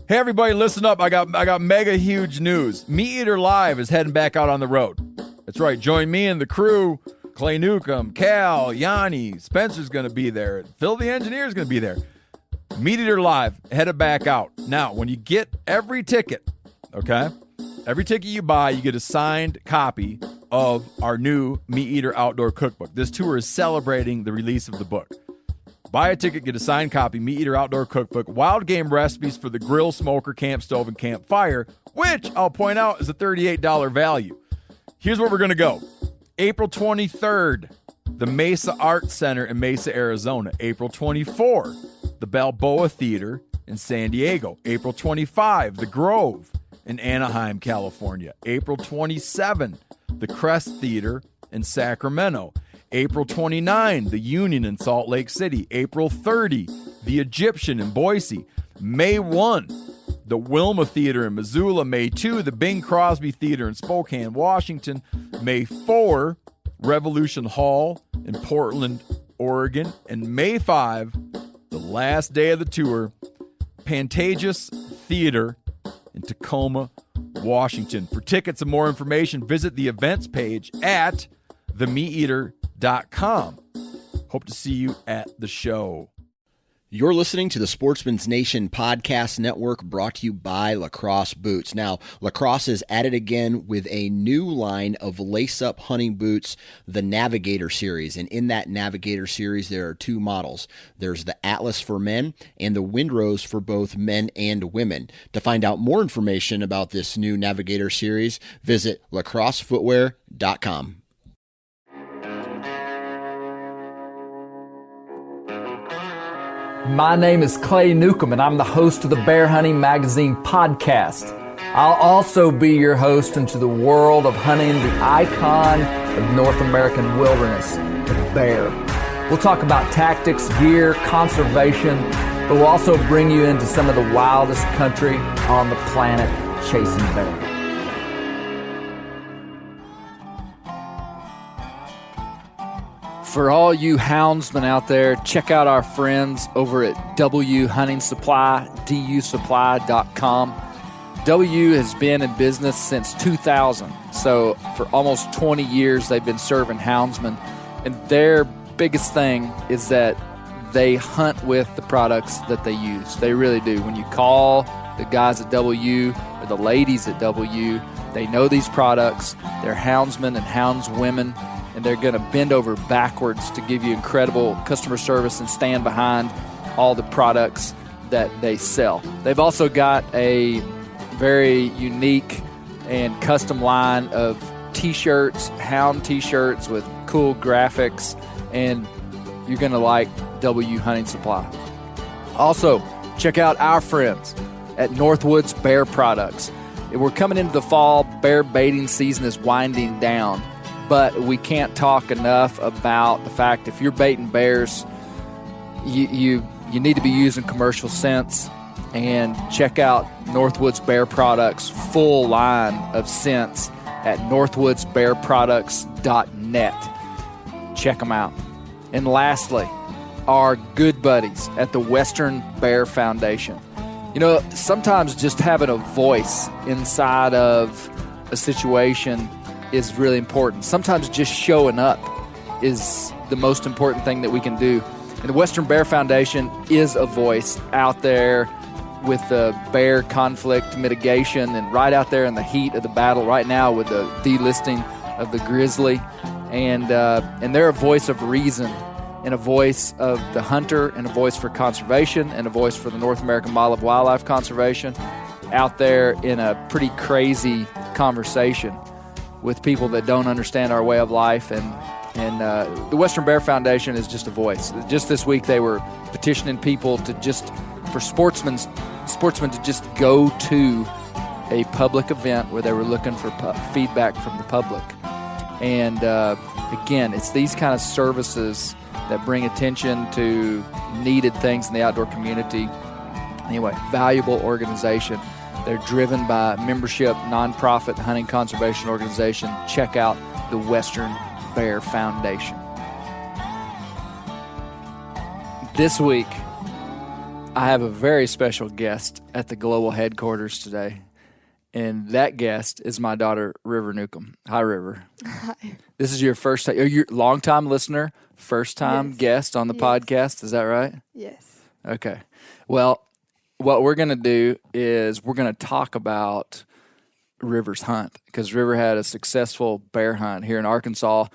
Hey everybody, listen up. I got mega huge news. Meat Eater Live is heading back out on the road. That's right. Join me and the crew. Clay Newcomb, Cal, Yanni, Spencer's going to be there. Phil the Engineer's going to be there. Meat Eater Live headed back out. Now, when you get every ticket, okay, every ticket you buy, you get a signed copy of our new Meat Eater Outdoor Cookbook. This tour is celebrating the release of the book. Buy a ticket, get a signed copy, Meat Eater Outdoor Cookbook, wild game recipes for the grill, smoker, camp stove, and campfire, which I'll point out is a $38 value. Here's where we're going to go. April 23rd, the Mesa Arts Center in Mesa, Arizona. April 24, the Balboa Theater in San Diego. April 25, the Grove in Anaheim, California. April 27, the Crest Theater in Sacramento. April 29, the Union in Salt Lake City. April 30, the Egyptian in Boise. May 1, the Wilma Theater in Missoula. May 2, the Bing Crosby Theater in Spokane, Washington. May 4, Revolution Hall in Portland, Oregon. And May 5, the last day of the tour, Pantages Theater in Tacoma, Washington. For tickets and more information, visit the events page at themeateater.com. Hope to see you at the show. You're listening to the Sportsman's Nation Podcast Network, brought to you by Lacrosse Boots. Now, Lacrosse is at it again with a new line of lace-up hunting boots, the Navigator Series. And in that Navigator Series, there are two models. There's the Atlas for men and the Windrose for both men and women. To find out more information about this new Navigator Series, visit lacrossefootwear.com. My name is Clay Newcomb, and I'm the host of the Bear Hunting Magazine podcast. I'll also be your host into the world of hunting the icon of North American wilderness, the bear. We'll talk about tactics, gear, conservation, but we'll also bring you into some of the wildest country on the planet chasing bear. For all you houndsmen out there, check out our friends over at W Hunting Supply, dusupply.com. W has been in business since 2000, so for almost 20 years they've been serving houndsmen, and their biggest thing is that they hunt with the products that they use. They really do. When you call the guys at W or the ladies at W, they know these products. They're houndsmen and houndswomen, and they're going to bend over backwards to give you incredible customer service and stand behind all the products that they sell. They've also got a very unique and custom line of t-shirts, hound t-shirts with cool graphics, and you're going to like W Hunting Supply. Also, check out our friends at Northwoods Bear Products. We're coming into the fall. Bear baiting season is winding down. But we can't talk enough about the fact if you're baiting bears, you need to be using commercial scents, and check out Northwoods Bear Products' full line of scents at northwoodsbearproducts.net. Check them out. And lastly, our good buddies at the Western Bear Foundation. You know, sometimes just having a voice inside of a situation is really important. Sometimes just showing up is the most important thing that we can do. And the Western Bear Foundation is a voice out there with the bear conflict mitigation, and right out there in the heat of the battle right now with the delisting of the grizzly. And they're a voice of reason, and a voice of the hunter, and a voice for conservation, and a voice for the North American model of wildlife conservation out there in a pretty crazy conversation with people that don't understand our way of life. And the Western Bear Foundation is just a voice. Just this week they were petitioning people to for sportsmen to just go to a public event where they were looking for feedback from the public. And again, it's these kind of services that bring attention to needed things in the outdoor community. Anyway, valuable organization. They're driven by membership, nonprofit hunting conservation organization. Check out the Western Bear Foundation. This week, I have a very special guest at the global headquarters today, and that guest is my daughter, River Newcomb. Hi, River. Hi. This is your first time, you're a long-time listener, first-time Yes. guest on the Yes. podcast. Is that right? Yes. Okay. Well, what we're going to do is we're going to talk about River's hunt, because River had a successful bear hunt here in Arkansas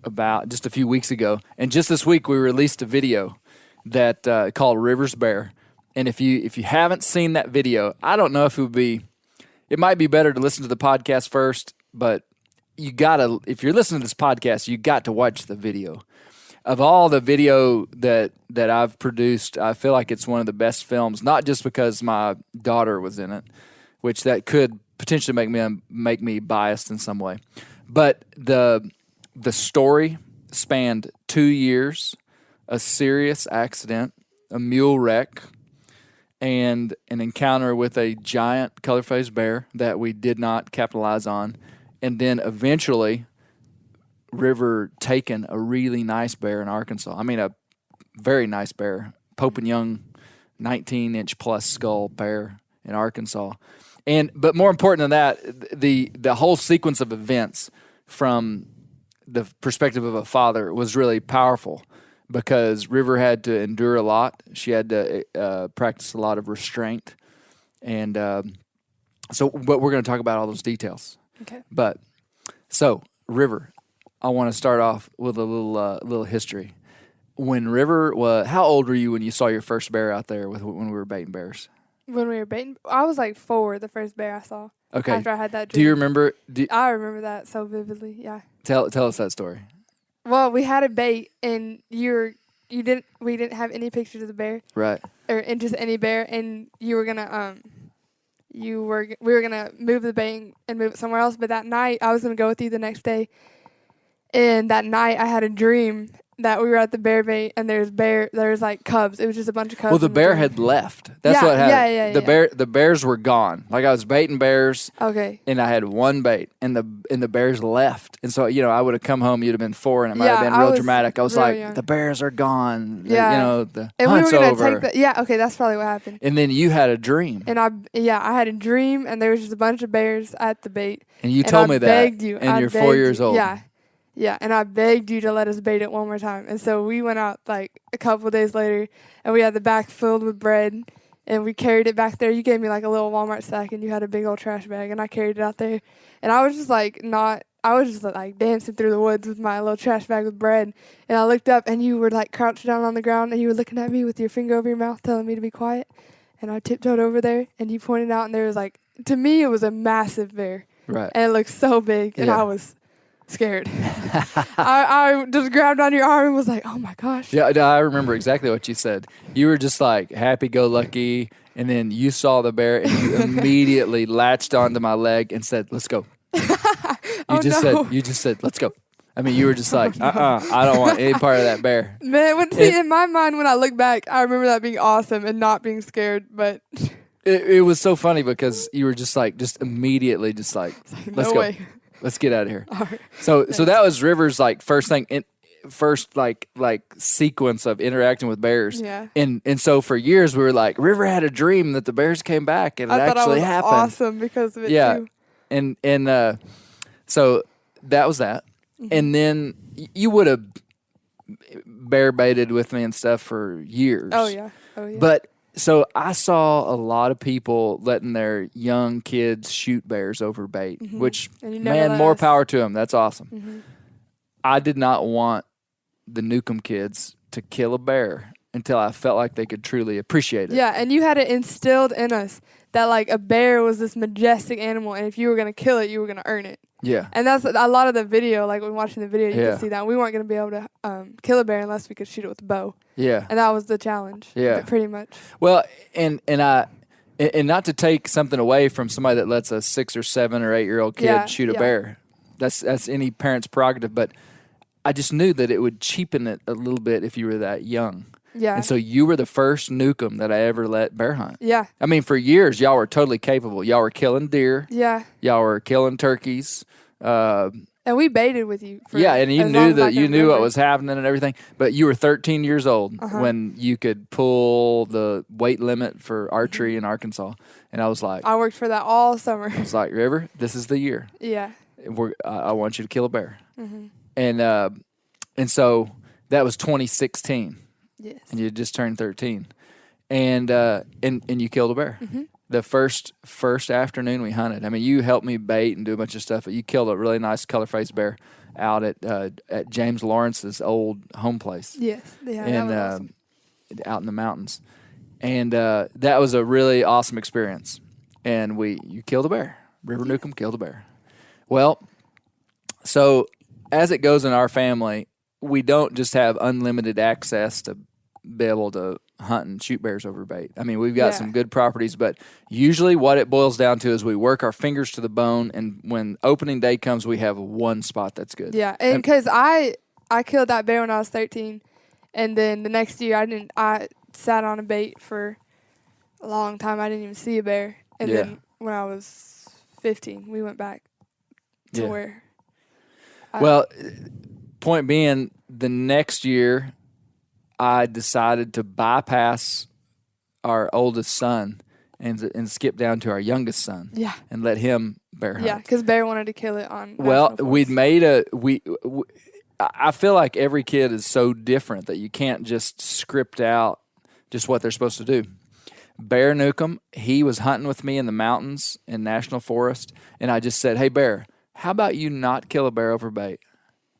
about just a few weeks ago. And just this week, we released a video that called River's Bear. And if you haven't seen that video, I don't know if it might be better to listen to the podcast first, but if you're listening to this podcast, you got to watch the video. Of all the video that I've produced, I feel like it's one of the best films, not just because my daughter was in it, which that could potentially make me biased in some way. But the story spanned 2 years, a serious accident, a mule wreck, and an encounter with a giant color-phased bear that we did not capitalize on, and then eventually River taking a really nice bear in Arkansas. I mean, a very nice bear, Pope and Young, 19-inch plus skull bear in Arkansas. But more important than that, the whole sequence of events from the perspective of a father was really powerful, because River had to endure a lot. She had to practice a lot of restraint. And but we're going to talk about all those details. Okay. So River, I want to start off with a little history. When River how old were you when you saw your first bear out there when we were baiting bears? When we were baiting, I was like 4, the first bear I saw. Okay. After I had that dream. Do you remember? I remember that so vividly. Yeah. Tell us that story. Well, we had a bait, and we didn't have any pictures of the bear, Right. and just any bear, and we were gonna move the bait and move it somewhere else. But that night, I was gonna go with you the next day, and that night I had a dream that we were at the bear bait, and there's like cubs. It was just a bunch of cubs. Well, the in bear dream. had left. That's what happened. Yeah. The bears were gone. Like, I was baiting bears. Okay. And I had one bait, and the bears left. And so, I would have come home. You'd have been 4, and it might have been real dramatic. I was really like, young. The bears are gone. Yeah. The And hunt's we were over. gonna take okay, that's probably what happened. And then you had a dream. And I had a dream, and there was just a bunch of bears at the bait. And you And told I me that. begged you. And I you're begged 4 years you. old. Yeah, and I begged you to let us bait it one more time. And so we went out like a couple of days later, and we had the back filled with bread, and we carried it back there. You gave me like a little Walmart sack, and you had a big old trash bag, and I carried it out there. And I was just like dancing through the woods with my little trash bag with bread. And I looked up, and you were like crouched down on the ground, and you were looking at me with your finger over your mouth, telling me to be quiet. And I tiptoed over there, and you pointed out, and there was like, to me, it was a massive bear. Right. And it looked so big, and Yeah. I was scared. I just grabbed on your arm and was like, oh my gosh. Yeah, I remember exactly what you said. You were just like happy-go-lucky, and then you saw the bear, and you immediately latched onto my leg and said, "Let's go." You just said, "Let's go." I mean, you were just like, I don't want any part of that bear. Man, in my mind, when I look back, I remember that being awesome and not being scared, but It was so funny because you were just immediately let's no go. way. Let's get out of here. All right. So that was River's first thing, first sequence of interacting with bears. Yeah. And so for years we were like, River had a dream that the bears came back, and it I thought actually I was happened. awesome because of it too. And so that was that. Mm-hmm. And then you would have bear baited with me and stuff for years. Oh yeah. But so I saw a lot of people letting their young kids shoot bears over bait, which, And you never man, let more us. power to them. That's awesome. Mm-hmm. I did not want the Newcomb kids to kill a bear until I felt like they could truly appreciate it. Yeah, and you had it instilled in us that like a bear was this majestic animal, and if you were gonna kill it, you were gonna earn it. Yeah. And that's a lot of the video. Like when watching the video, you Yeah. could see that we weren't gonna be able to kill a bear unless we could shoot it with a bow, Yeah. and that was the challenge. Yeah. Pretty much. Well, and not to take something away from somebody that lets a 6 or 7 or 8-year-old kid shoot a bear. That's any parent's prerogative, but I just knew that it would cheapen it a little bit if you were that young. Yeah. And so you were the first Newcomb that I ever let bear hunt. Yeah. I mean, for years, y'all were totally capable. Y'all were killing deer. Yeah. Y'all were killing turkeys. And And we baited with you. For and you as knew long as I that can you knew what remember. was happening and everything. But you were 13 years old when you could pull the weight limit for archery in Arkansas, and I was like, I worked for that all summer. I was like, River, this is the year. Yeah. I want you to kill a bear, and so that was 2016, Yes. and you just turned 13, and you killed a bear. The first afternoon we hunted. I mean, you helped me bait and do a bunch of stuff, but you killed a really nice color-faced bear out at James Lawrence's old home place. Yes. Yeah. And that was awesome. out in the mountains, and that was a really awesome experience. And you killed a bear. River Newcomb killed a bear. Well, so as it goes in our family, we don't just have unlimited access to be able to hunt and shoot bears over bait. I mean, we've got some good properties, but usually what it boils down to is we work our fingers to the bone, and when opening day comes, we have one spot that's good. Yeah, and because I killed that bear when I was 13, and then the next year I sat on a bait for a long time. I didn't even see a bear, and then when I was 15, we went back to where. Well, point being, the next year I decided to bypass our oldest son and skip down to our youngest son. Yeah. And let him bear hunt. Yeah, because Bear wanted to kill it on. Well, National we'd Forest. made I feel like every kid is so different that you can't just script out just what they're supposed to do. Bear Newcomb, he was hunting with me in the mountains in National Forest, and I just said, "Hey, Bear, how about you not kill a bear over bait?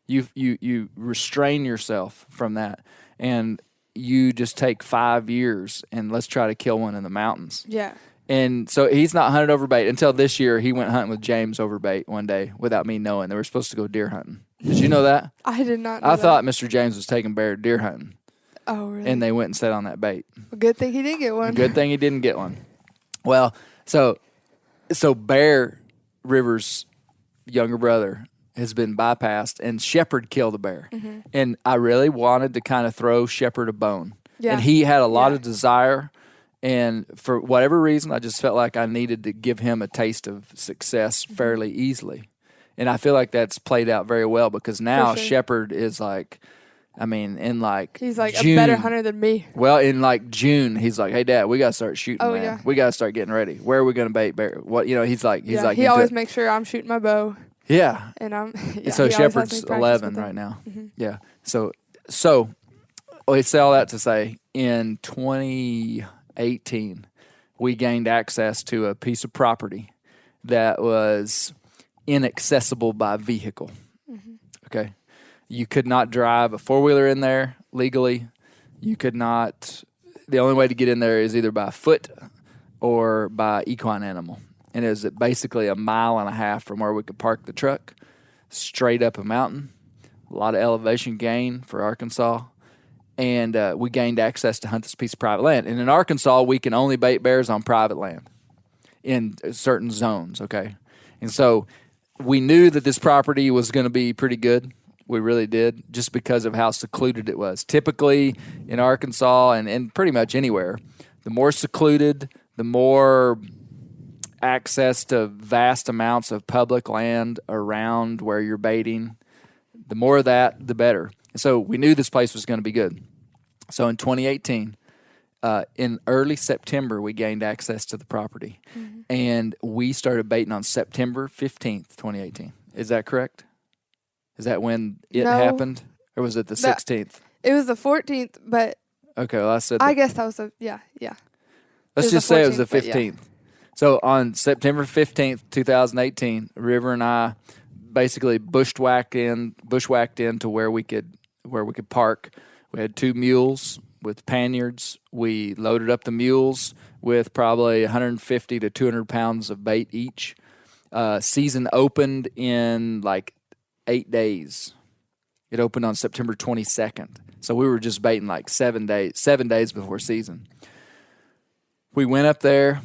You restrain yourself from that, and you just take 5 years, and let's try to kill one in the mountains." Yeah. And so he's not hunted over bait until this year. He went hunting with James over bait one day without me knowing. They were supposed to go deer hunting. Did you know that? I did not know I that. thought Mr. James was taking Bear deer hunting, Oh, really? and they went and sat on that bait. Well, good thing he didn't get one. Good thing he didn't get one. Well, so Bear, River's younger brother, has been bypassed, and Shepherd killed a bear. And I really wanted to kind of throw Shepherd a bone. Yeah. And he had a lot of desire, and for whatever reason, I just felt like I needed to give him a taste of success fairly easily. And I feel like that's played out very well, because now sure. Shepherd is like, I mean, in like He's like June, a better hunter than me. well, in like June, he's like, "Hey, Dad, we got to start shooting, Oh, man. yeah. We got to start getting ready. Where are we going to bait bear? What, he's like, He into always it. makes sure I'm shooting my bow, Yeah. and I'm. Yeah, So he always has me Shepherd's practice 11 with him. right now. Yeah. So I say all that to say, in 2018, we gained access to a piece of property that was inaccessible by vehicle. Okay. You could not drive a four-wheeler in there legally. You could not. The only way to get in there is either by foot or by equine animal. And it was basically a mile and a half from where we could park the truck, straight up a mountain, a lot of elevation gain for Arkansas. And we gained access to hunt this piece of private land. And in Arkansas, we can only bait bears on private land in certain zones, okay? And so we knew that this property was going to be pretty good. We really did, just because of how secluded it was. Typically in Arkansas and pretty much anywhere, the more secluded, the more access to vast amounts of public land around where you're baiting, the more of that, the better. So we knew this place was going to be good. So in 2018, in early September, we gained access to the property. And we started baiting on September 15th, 2018. Is that correct? Is that when it No. happened? Or was it the 16th? It was the 14th, but Okay, well, I said I guess that was yeah. let's was just the say it was the 14th, but yeah. 15th. So on September 15th, 2018, River and I basically bushwhacked in to where we could park. We had 2 mules with panniers. We loaded up the mules with probably 150 to 200 pounds of bait each. Season opened in like 8 days. It opened on September 22nd. So we were just baiting like 7 days before season. We went up there.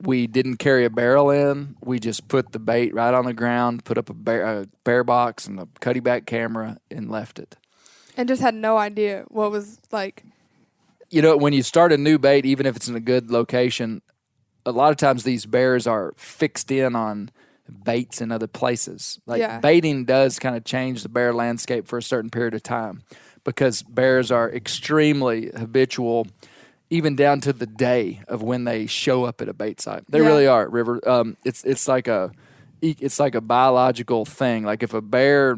We didn't carry a barrel in. We just put the bait right on the ground, put up a bear box and a cutty back camera, and left it. And just had no idea what was like. When you start a new bait, even if it's in a good location, a lot of times these bears are fixed in on baits in other places. Like Yeah. baiting does kind of change the bear landscape for a certain period of time because bears are extremely habitual, even down to the day of when they show up at a bait site. They Yeah. really are, River. It's like a biological thing. Like if a bear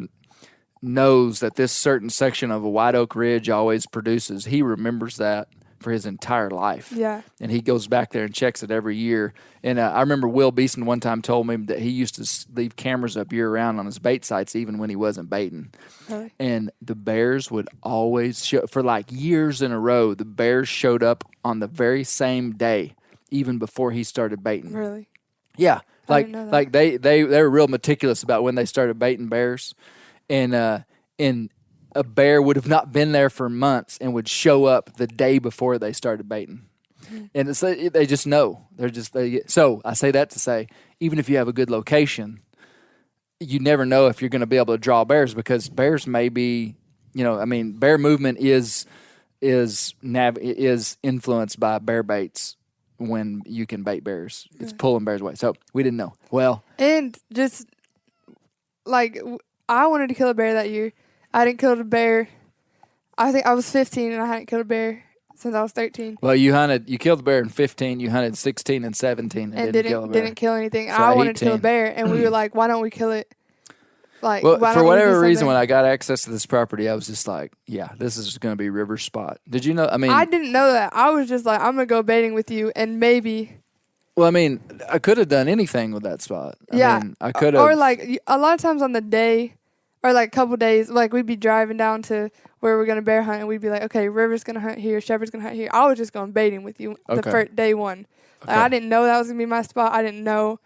knows that this certain section of a white oak ridge always produces, he remembers that for his entire life. Yeah. And he goes back there and checks it every year. And I remember Will Beeson one time told me that he used to leave cameras up year round on his bait sites even when he wasn't baiting. Really? And the bears would always show, for like years in a row, the bears showed up on the very same day, even before he started baiting. Really? Yeah. I didn't know that. Like they were real meticulous about when they started baiting bears. And a bear would have not been there for months and would show up the day before they started baiting. And they just know. So I say that to say, even if you have a good location, you never know if you're going to be able to draw bears because bears may be, bear movement is influenced by bear baits when you can bait bears. It's pulling bears away. So we didn't know. Well, And just like I wanted to kill a bear that year. I didn't kill a bear. I think I was 15 and I hadn't killed a bear since I was 13. well, you killed the bear in 15. You hunted 16 and 17 and didn't kill a bear. Didn't kill anything. So I wanted to kill a 18. bear, and we were like, why don't we kill it? Like, Well, why for don't we do whatever reason, something? when I got access to this property, I was just like, yeah, this is going to be River's spot. Did you know? I mean, I didn't know that. I was just like, I'm gonna go baiting with you, and maybe. well, I mean, I could have done anything with that spot. Yeah. I could have. Or like a lot of times on the day, or like a couple days, like we'd be driving down to where we're gonna bear hunt, and we'd be like, okay, River's gonna hunt here, Shepherd's gonna hunt here. I was just going baiting with you the Okay. first day one. Like, Okay. I didn't know that was gonna be my spot. I didn't know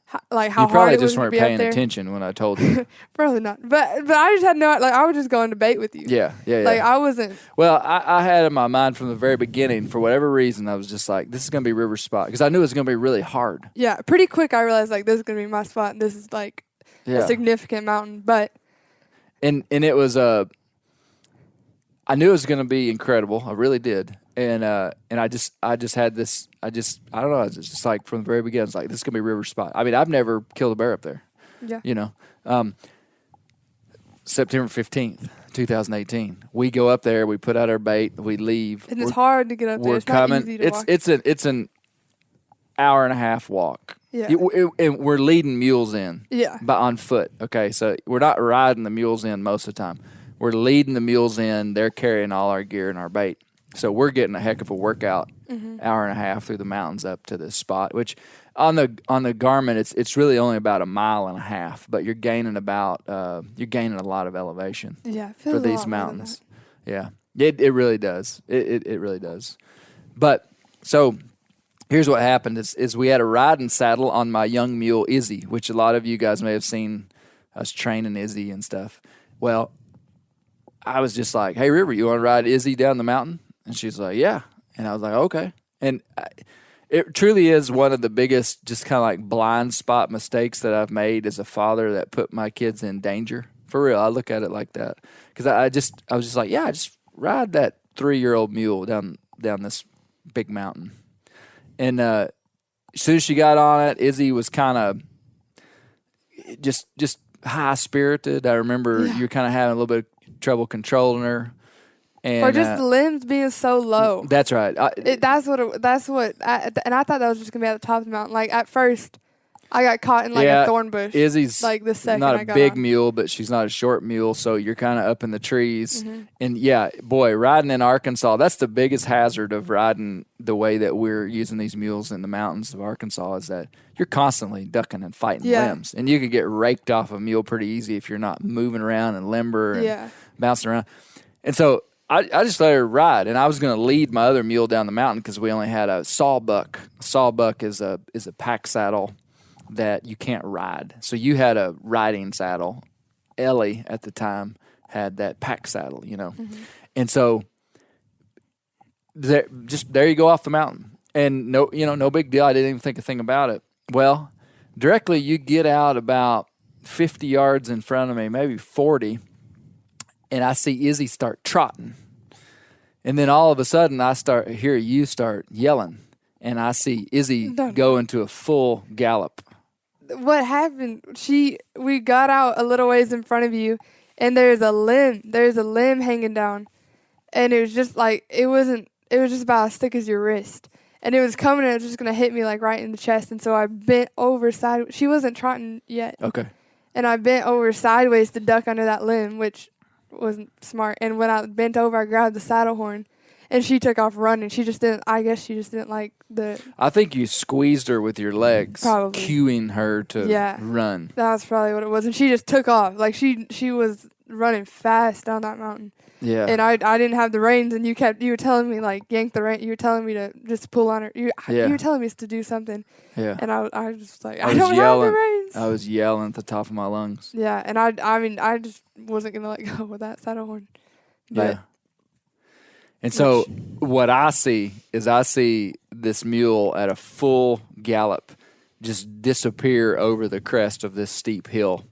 how you hard probably it was just gonna weren't be up paying there. attention when I told you. Probably not. But I just had no, like, I was just going to bait with you. yeah. Like, I wasn't. Well, I had in my mind from the very beginning, for whatever reason, I was just like, this is going to be River's spot because I knew it was going to be really hard. Yeah, pretty quick I realized, like, this is going to be my spot. And this is, like, Yeah. a significant mountain. But, And it was I knew it was going to be incredible. I really did. And I just had this. I don't know. I was just like from the very beginning. I was like, this is gonna be River's spot. I mean, I've never killed a bear up there. yeah. September 15th, 2018. We go up there. We put out our bait. We leave. And it's hard to get up there. We're It's coming. not easy to walk. It's an hour and a half walk. Yeah. And we're leading mules in. Yeah. But on foot. Okay, so we're not riding the mules in most of the time. We're leading the mules in. They're carrying all our gear and our bait. So we're getting a heck of a workout, hour and a half through the mountains up to this spot. Which on the Garmin, it's really only about a mile and a half, but you're gaining a lot of elevation Yeah. it feels for a lot these more than mountains. Yeah, it really does. It really does. But so here's what happened: is we had a riding saddle on my young mule Izzy, which a lot of you guys may have seen us training Izzy and stuff. Well, I was just like, "Hey, River, you want to ride Izzy down the mountain?" And she's like, "Yeah." And I was like, "Okay." And it truly is one of the biggest, just kind of like blind spot mistakes that I've made as a father that put my kids in danger. For real, I look at it like that because I was just like, "Yeah, just ride that 3-year-old mule down this big mountain." And as soon as she got on it, Izzy was kind of just high spirited. I remember you were kind of having a little bit of trouble controlling her. And, Or just the limbs being so low. That's right. And I thought that was just going to be at the top of the mountain. Like, at first, I got caught in, like, a thorn bush. Izzy's like, the second not I a got big on. mule, but she's not a short mule, so you're kind of up in the trees. Mm-hmm. And, yeah, boy, riding in Arkansas, that's the biggest hazard of riding the way that we're using these mules in the mountains of Arkansas is that you're constantly ducking and fighting Yeah. limbs. And you could get raked off a mule pretty easy if you're not moving around and limber and bouncing around. And so I just let her ride, and I was going to lead my other mule down the mountain because we only had a sawbuck. A sawbuck is a pack saddle that you can't ride. So you had a riding saddle. Ellie at the time had that pack saddle, and so there you go off the mountain, and no big deal. I didn't even think a thing about it. Well, directly you get out about 50 yards in front of me, maybe 40. And I see Izzy start trotting. And then all of a sudden I hear you start yelling. And I see Izzy go into a full gallop. what happened, we got out a little ways in front of you, and there's a limb hanging down, and it was just like, it was just about as thick as your wrist, and it was coming, and it was just going to hit me like right in the chest, and so I bent over sideways. She wasn't trotting yet. Okay. And I bent over sideways to duck under that limb, which wasn't smart, and when I bent over, I grabbed the saddle horn. And she took off running. I guess she just didn't like the... I think you squeezed her with your legs, Probably. cueing her to run. That's probably what it was. And she just took off. Like, she was running fast down that mountain. Yeah. And I didn't have the reins, and you were telling me, like, yank the rein. You were telling me to just pull on her. You were telling me to do something. Yeah. And I was just like, I don't have the reins. I was yelling at the top of my lungs. Yeah, and I just wasn't going to let go with that saddle horn. But yeah. And so what I see this mule at a full gallop just disappear over the crest of this steep hill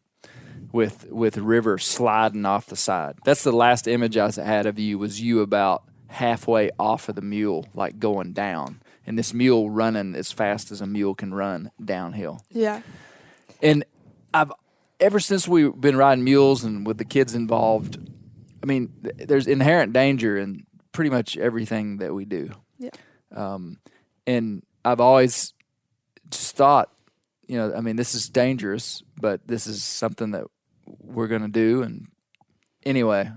with river sliding off the side. That's the last image I had of you, was you about halfway off of the mule, like going down. And this mule running as fast as a mule can run downhill. Yeah. And ever since we've been riding mules and with the kids involved, I mean, there's inherent danger in pretty much everything that we do. Yeah. And I've always just thought, I mean, this is dangerous, but this is something that we're going to do. And anyway,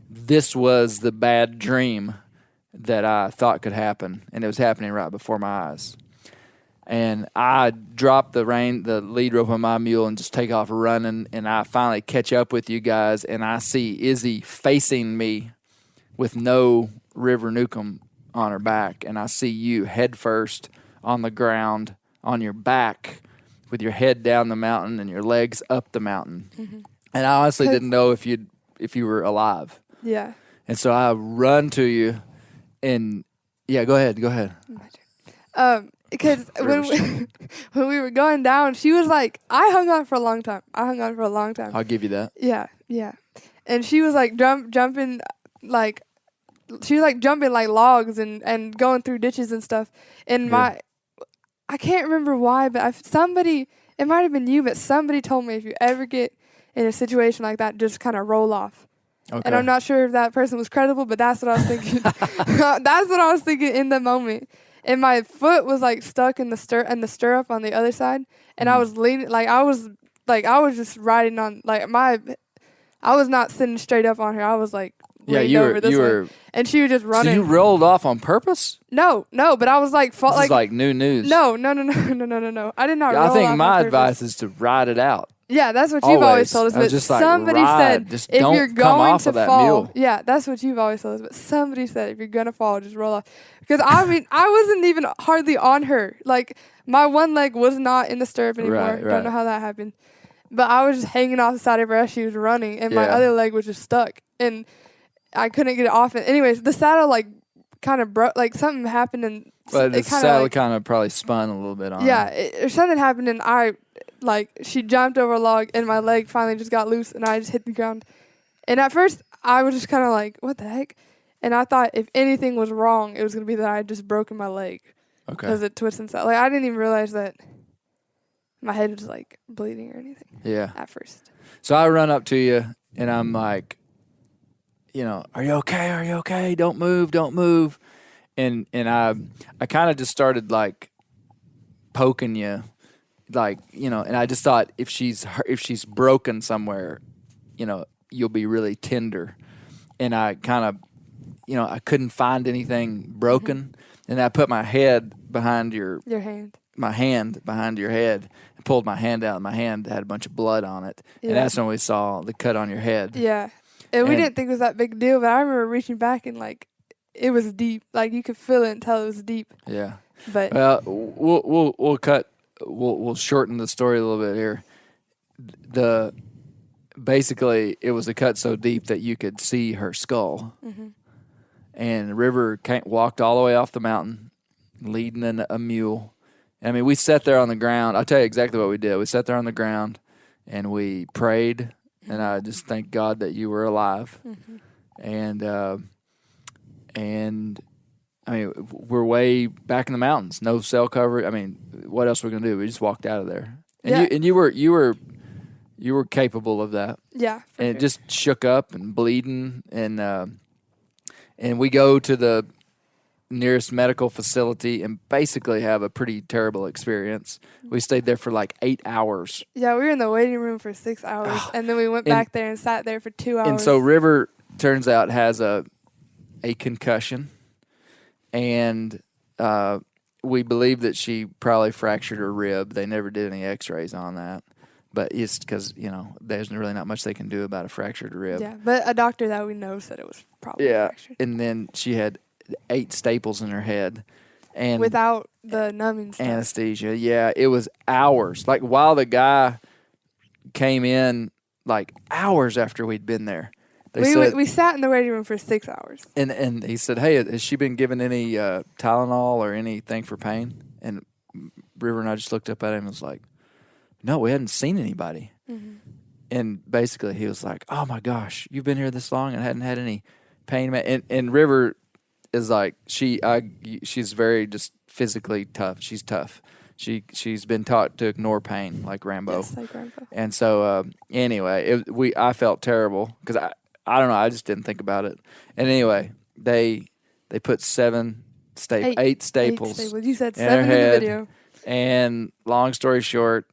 this was the bad dream that I thought could happen, and it was happening right before my eyes. And I dropped the lead rope on my mule and just take off running, and I finally catch up with you guys, and I see Izzy facing me with no River Newcomb on her back, and I see you head first on the ground on your back with your head down the mountain and your legs up the mountain. Mm-hmm. And I honestly didn't know if you were alive. Yeah. And so I run to you, and go ahead. Because when we were going down, she was like, I hung on for a long time. I'll give you that. Yeah. And she was like jumping like logs and going through ditches and stuff. And I can't remember why, but it might have been you, but somebody told me if you ever get in a situation like that, just kind of roll off. Okay. And I'm not sure if that person was credible, but that's what I was thinking. That's what I was thinking in the moment. And my foot was like stuck in the stirrup on the other side, and I was leaning, I was just riding on, I was not sitting straight up on her. I was like leaned over this way, and she was just running. So you rolled off on purpose? No, but I was like, this is like new news. No. I did not. I think my advice is to ride it out. Yeah, that's what you've always told us. But somebody said if you're going to fall, yeah, that's what you've always told us. But somebody said if you're gonna fall, just roll off. Because I mean, I wasn't even hardly on her. Like my one leg was not in the stirrup anymore. Right. Don't know how that happened. But I was just hanging off the side of her as she was running, and my other leg was just stuck, and I couldn't get it off. And anyways, the saddle kind of broke. Like something happened, and the saddle kind of probably spun a little bit on. Yeah, or something happened, and she jumped over a log, and my leg finally just got loose, and I just hit the ground. And at first, I was just kind of like, what the heck? And I thought if anything was wrong, it was going to be that I had just broken my leg. Okay. Because it twisted inside. Like, I didn't even realize that my head was, bleeding or anything. Yeah. At first. So I run up to you, and I'm like, are you okay? Are you okay? Don't move. And I kind of just started, poking you. And I just thought if she's broken somewhere, you'll be really tender. And I kind of, I couldn't find anything broken. Mm-hmm. And I put my head behind your hand. My hand behind your head and pulled my hand out. My hand had a bunch of blood on it. Yeah. And that's when we saw the cut on your head. Yeah. And we didn't think it was that big a deal, but I remember reaching back and it was deep. You could feel it and tell it was deep. Yeah. But we'll cut. We'll shorten the story a little bit here. Basically, it was a cut so deep that you could see her skull. Mm-hmm. And River walked all the way off the mountain, leading a mule. I mean, we sat there on the ground. I'll tell you exactly what we did. We sat there on the ground, and we prayed, and I just thank God that you were alive. Mm-hmm. And I mean, we're way back in the mountains. No cell cover. I mean, what else are we going to do? We just walked out of there. And you were capable of that. Yeah. And it just shook up and bleeding, and we go to the nearest medical facility and basically have a pretty terrible experience. We stayed there for like 8 hours. Yeah, we were in the waiting room for 6 hours, and then we went back there and sat there for 2 hours. And so River turns out has a concussion, and we believe that she probably fractured her rib. They never did any x-rays on that, but it's because, there's really not much they can do about a fractured rib. Yeah, but a doctor that we know said it was probably fractured. And then she had 8 staples in her head. And without the numbing stuff. Anesthesia. Yeah, it was hours. Like, while the guy came in, like, hours after we'd been there. We sat in the waiting room for 6 hours. And he said, hey, has she been given any Tylenol or anything for pain? And River and I just looked up at him and was like, no, we hadn't seen anybody. Mm-hmm. And basically he was like, oh, my gosh, you've been here this long and hadn't had any pain. And River is like, she's very just physically tough. She's tough. She's been taught to ignore pain like Rambo. Yes, like Rambo. And so anyway, I felt terrible because I don't know, I just didn't think about it. And anyway, they put 8 staples. You said in 7 her in head, the video. And long story short,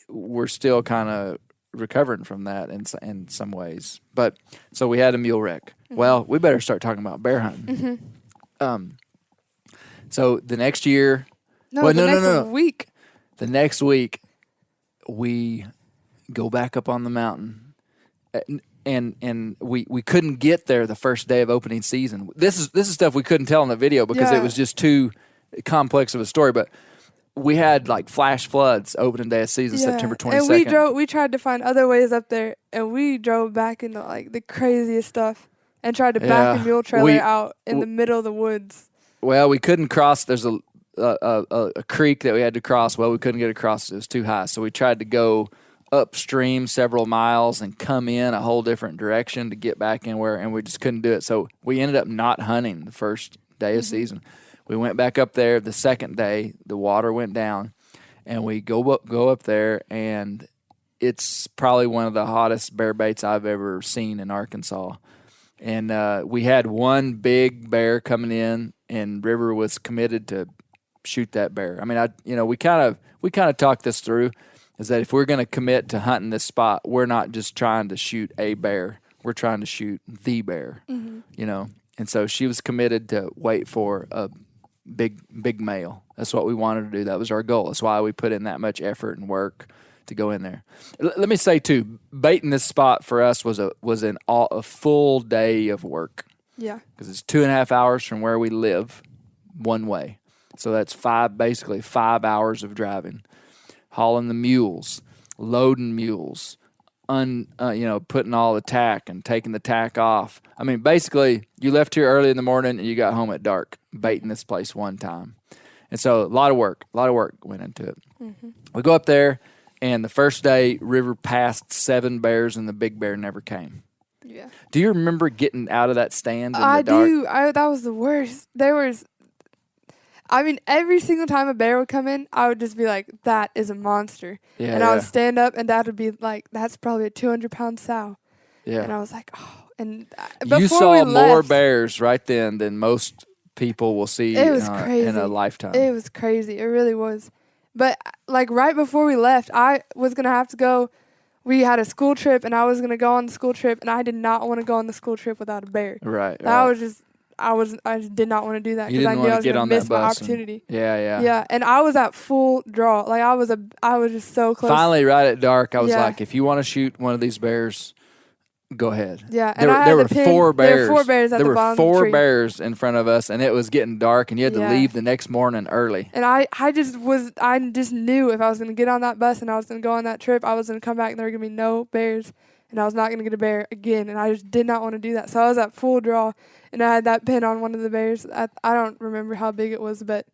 we're still kind of recovering from that in some ways. But so we had a mule wreck. Mm-hmm. Well, we better start talking about bear hunting. Mm-hmm. So the next year, week. The next week, we go back up on the mountain, and we couldn't get there the first day of opening season. This is stuff we couldn't tell in the video because it was just too complex of a story. But we had like flash floods opening day of season, September 22nd. And we tried to find other ways up there, and we drove back into like the craziest stuff and tried to back a mule trailer out in the middle of the woods. Well, we couldn't cross. There's a creek that we had to cross. Well, we couldn't get across. It was too high. So we tried to go upstream several miles and come in a whole different direction to get back in and we just couldn't do it. So we ended up not hunting the first day of season. We went back up there the second day. The water went down, and we go up there, and it's probably one of the hottest bear baits I've ever seen in Arkansas. And we had one big bear coming in, and River was committed to shoot that bear. I mean, we kind of talked this through, is that if we're going to commit to hunting this spot, we're not just trying to shoot a bear. We're trying to shoot the bear, And so she was committed to wait for a big male. That's what we wanted to do. That was our goal. That's why we put in that much effort and work to go in there. Let me say too, baiting this spot for us was a full day of work. Yeah, because it's 2.5 hours from where we live, one way. So that's basically 5 hours of driving, hauling the mules, loading mules, putting all the tack and taking the tack off. I mean, basically, you left here early in the morning and you got home at dark, baiting this place one time. And so a lot of work went into it. Mm-hmm. We go up there, and the first day, River passed 7 bears, and the big bear never came. Yeah. Do you remember getting out of that stand in the dark? I do. That was the worst. Every single time a bear would come in, I would just be like, that is a monster. Yeah, and I would stand up, and Dad would be like, that's probably a 200-pound sow. Yeah. And I was like, oh. And you saw more bears right then than most people will see it was crazy. In a lifetime. It was crazy. It really was. But, like, right before we left, I was going to have to go. We had a school trip, and I was going to go on the school trip, and I did not want to go on the school trip without a bear. Right. I just did not want to do that because I knew I was going to miss my opportunity. Yeah. And I was at full draw. Like, I was just so close. Finally, right at dark, I was like, if you want to shoot one of these bears, go ahead. Yeah. And there were 4 bears. There were 4 bears at the bottom of the tree. There were 4 bears in front of us, and it was getting dark, and you had to leave the next morning early. And I just knew if I was going to get on that bus and I was going to go on that trip, I was going to come back and there were going to be no bears, and I was not going to get a bear again, and I just did not want to do that. So I was at full draw, and I had that pin on one of the bears. I don't remember how big it was, but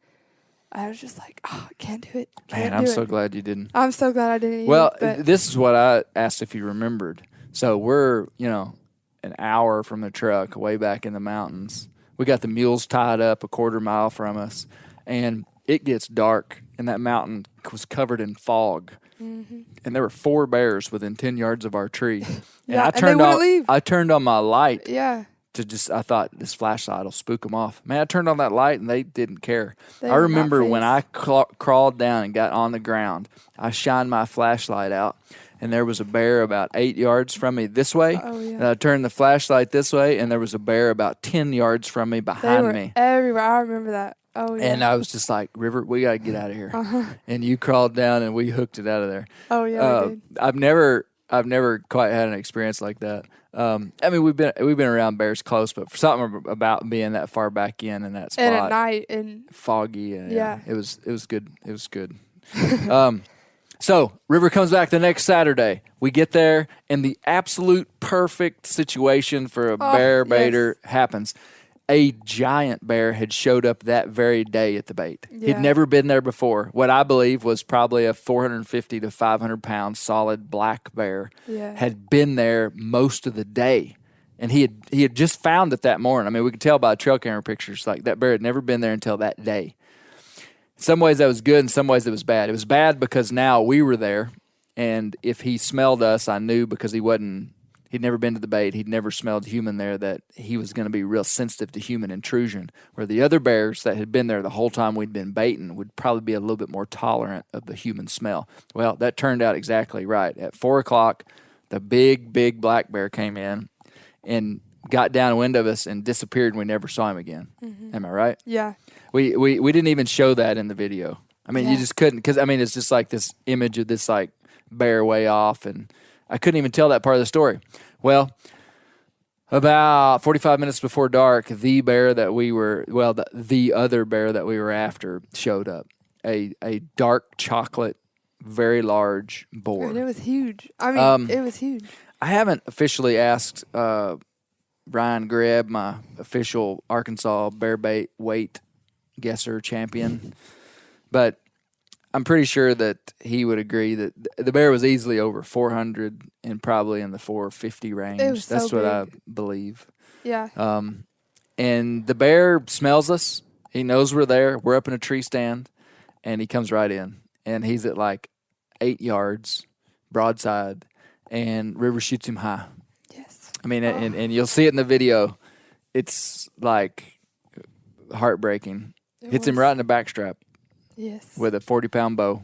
I was just like, oh, I can't do it. I'm so glad you didn't. I'm so glad I didn't. Well, this is what I asked if you remembered. So we're, an hour from the truck, way back in the mountains. We got the mules tied up a quarter mile from us, and it gets dark, and that mountain was covered in fog. Mm-hmm. And there were 4 bears within 10 yards of our tree. And Yeah, I and they turned wouldn't on leave. I turned on my light Yeah. I thought this flashlight will spook them off. Man, I turned on that light and they didn't care. They I were not remember when I fazed. crawled down and got on the ground, I shined my flashlight out, and there was a bear about 8 yards from me this way. Oh, yeah. And I turned the flashlight this way, and there was a bear about 10 yards from me They behind were me. everywhere. I remember that. Oh, yeah. And I was just like, River, we got to get out of here. Uh-huh. And you crawled down, and we hooked it out of there. Oh, yeah, we did. I've never quite had an experience like that. I mean, we've been around bears close, but for something about being that far back in that spot, And at night, and foggy, and Yeah. it was good. It was good. So River comes back the next Saturday. We get there, and the absolute perfect situation for a bear baiter happens. A giant bear had showed up that very day at the bait. Yeah. He'd never been there before. What I believe was probably a 450 to 500 pound solid black bear Yeah. had been there most of the day. And he had just found it that morning. I mean, we could tell by trail camera pictures, like that bear had never been there until that day. In some ways that was good, in some ways it was bad. It was bad because now we were there, and if he smelled us, I knew because he'd never been to the bait, he'd never smelled human there, that he was going to be real sensitive to human intrusion, where the other bears that had been there the whole time we'd been baiting would probably be a little bit more tolerant of the human smell. Well, that turned out exactly right. At 4 o'clock, the big black bear came in and got downwind of us and disappeared, and we never saw him again. Mm-hmm. Am I right? Yeah. We didn't even show that in the video. I mean, you just couldn't, because, I mean, it's just like this image of this, like, bear way off, and I couldn't even tell that part of the story. Well, about 45 minutes before dark, the other bear that we were after showed up. A dark chocolate, very large boar. And it was huge. I mean, it was huge. I haven't officially asked Brian Grebb, my official Arkansas bear bait weight guesser champion, but I'm pretty sure that he would agree that the bear was easily over 400 and probably in the 450 range. It was That's so what I big. believe. Yeah. And the bear smells us. He knows we're there. We're up in a tree stand, and he comes right in. And he's at like 8 yards, broadside, and River shoots him high. Yes. I mean, and you'll see it in the video. It's like heartbreaking. Hits him right in the backstrap Yes. with a 40-pound bow,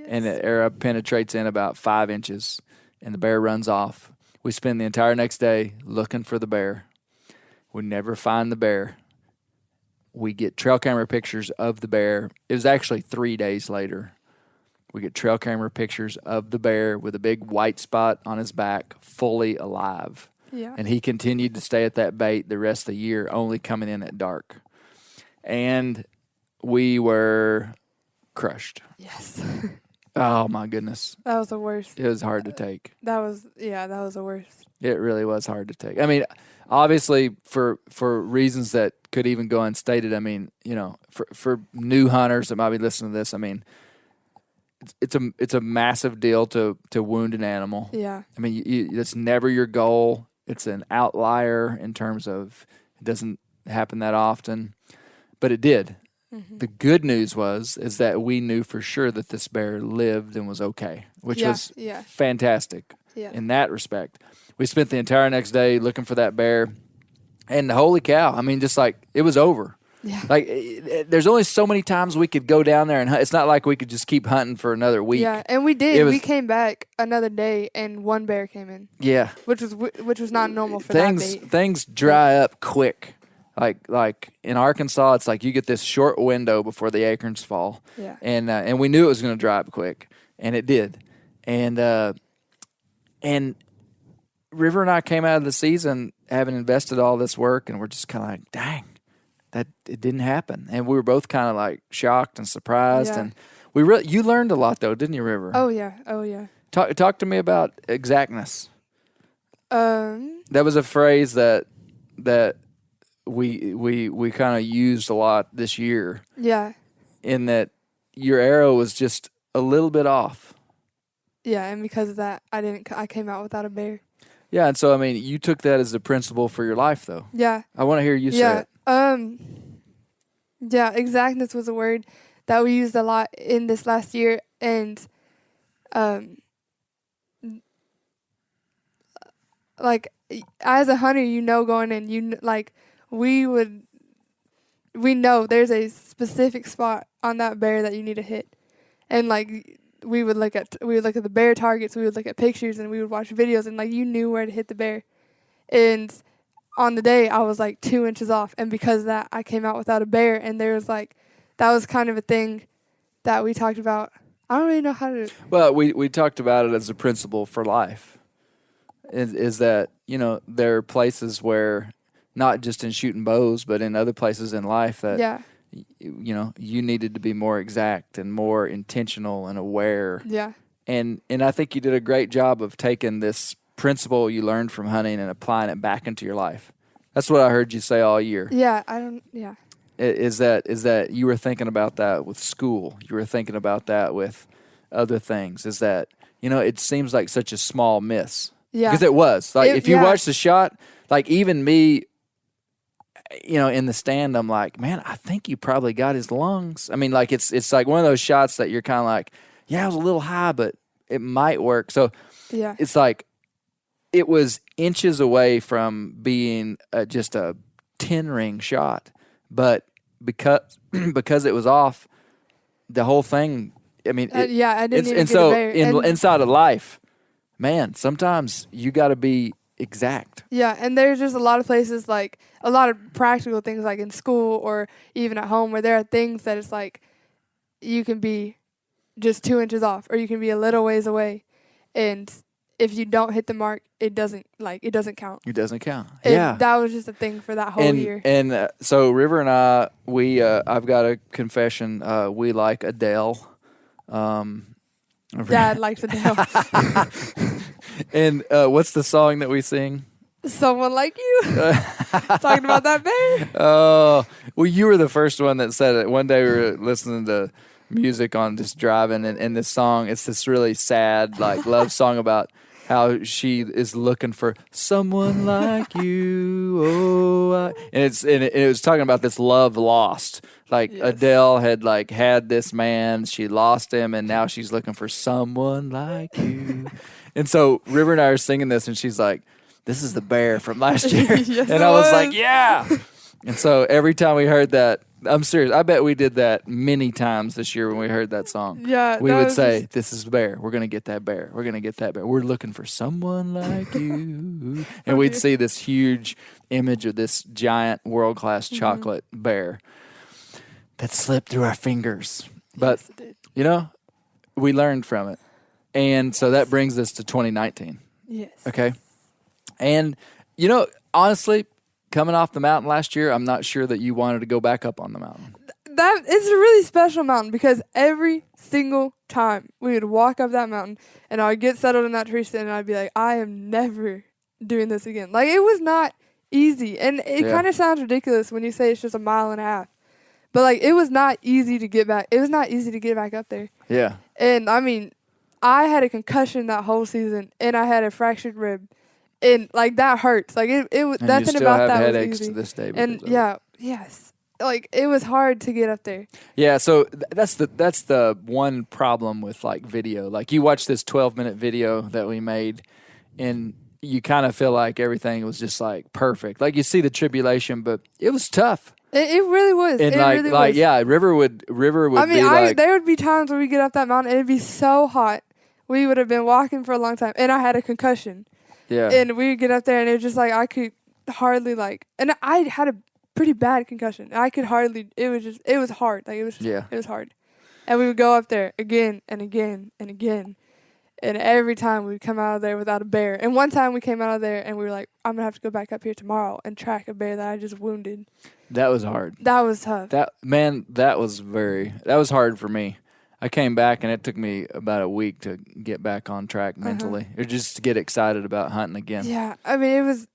and the arrow penetrates in about 5 inches, and the bear runs off. We spend the entire next day looking for the bear. We never find the bear. We get trail camera pictures of the bear. It was actually 3 days later. We get trail camera pictures of the bear with a big white spot on his back, fully alive. Yeah. And he continued to stay at that bait the rest of the year, only coming in at dark. And we were crushed. Yes. Oh, my goodness. That was the worst. It was hard to take. That was the worst. It really was hard to take. I mean, obviously, for reasons that could even go unstated, I mean, you know, for new hunters that might be listening to this, I mean, it's a massive deal to wound an animal. Yeah. I mean, that's never your goal. It's an outlier in terms of it doesn't happen that often, but it did. Mm-hmm. The good news is that we knew for sure that this bear lived and was okay, which was fantastic in that respect. We spent the entire next day looking for that bear, and holy cow, I mean, just like it was over. Yeah. Like there's only so many times we could go down there and hunt. It's not like we could just keep hunting for another week. Yeah, and we did. We came back another day, and one bear came in. Yeah, which was not normal for that bait. Things dry up quick. Like in Arkansas, it's like you get this short window before the acorns fall. Yeah. And we knew it was going to dry up quick, and it did. And River and I came out of the season having invested all this work, and we're just kind of like, dang, that it didn't happen. And we were both kind of like shocked and surprised. Yeah. And you learned a lot though, didn't you, River? Oh yeah. Talk to me about exactness. That was a phrase that we kind of used a lot this year. Yeah. In that your arrow was just a little bit off. Yeah, and because of that, I came out without a bear. Yeah, and so I mean, you took that as a principle for your life, though. Yeah. I want to hear you say it. Yeah, exactness was a word that we used a lot in this last year. And like as a hunter, going in, like we know there's a specific spot on that bear that you need to hit. And like we would look at the bear targets, we would look at pictures, and we would watch videos, and like you knew where to hit the bear. And on the day I was like 2 inches off, and because of that I came out without a bear. And there was like, that was kind of a thing that we talked about. I don't really know how to. Well, we talked about it as a principle for life. Is that, there are places where, not just in shooting bows, but in other places in life that, you needed to be more exact and more intentional and aware. Yeah. And I think you did a great job of taking this principle you learned from hunting and applying it back into your life. That's what I heard you say all year. Yeah, Is that you were thinking about that with school. You were thinking about that with other things. Is that, it seems like such a small miss. Yeah. Because it was. Like, if you watch the shot, like even me, in the stand, I'm like, man, I think you probably got his lungs. I mean, like it's like one of those shots that you're kind of like, yeah, it was a little high, but it might work. So it's like, it was inches away from being just a 10-ring shot, but because it was off, the whole thing. I mean, I didn't even and get so a bear. inside of life, man, sometimes you got to be exact. Yeah, and there's just a lot of places, like a lot of practical things, like in school or even at home, where there are things that it's like you can be just 2 inches off, or you can be a little ways away, and if you don't hit the mark, it doesn't count. It doesn't count. And yeah, that was just a thing for that whole year. And so River and I, I've got a confession. We like Adele. Dad likes Adele. And what's the song that we sing? Someone Like You. Talking about that bear. Oh, well, you were the first one that said it. One day we were listening to music on just driving, and this song, it's this really sad, like, love song about how she is looking for someone like you. Oh, and it was talking about this love lost. Like, yes. Adele had this man, she lost him, and now she's looking for someone like you. And so River and I are singing this, and she's like, "This is the bear from last year." Yes, and I was like, "Yeah." And so every time we heard that, I'm serious, I bet we did that many times this year when we heard that song. Yeah, we would say, "This is the bear. We're gonna get that bear. We're gonna get that bear. We're looking for someone like you." And we'd see this huge image of this giant world-class chocolate bear that slipped through our fingers. But we learned from it. And so that brings us to 2019. Yes. Okay. And, honestly, coming off the mountain last year, I'm not sure that you wanted to go back up on the mountain. That it's a really special mountain, because every single time we would walk up that mountain and I would get settled in that tree stand and I'd be like, I am never doing this again. Like, it was not easy. And it kind of sounds ridiculous when you say it's just a mile and a half. But, like, it was not easy to get back. It was not easy to get back up there. Yeah. And, I mean, I had a concussion that whole season, and I had a fractured rib. And, like, that hurts. Like, it was and nothing about that was easy. And you still have headaches to this day. And, yes. Like, it was hard to get up there. Yeah, so that's the one problem with, like, video. Like, you watch this 12-minute video that we made, and you kind of feel like everything was just, like, perfect. Like, you see the tribulation, but it was tough. It really was. And really was. Yeah, River would. I mean, there would be times where we get up that mountain and it'd be so hot. We would have been walking for a long time, and I had a concussion. Yeah. And we would get up there, and it was just like I could hardly and I had a pretty bad concussion. I could hardly. It was hard. Like, it was hard. And we would go up there again and again and again. And every time we'd come out of there without a bear. And one time we came out of there and we were like, I'm going to have to go back up here tomorrow and track a bear that I just wounded. That was hard. That was tough. That was hard for me. I came back and it took me about a week to get back on track mentally. Or just to get excited about hunting again. Yeah. I mean,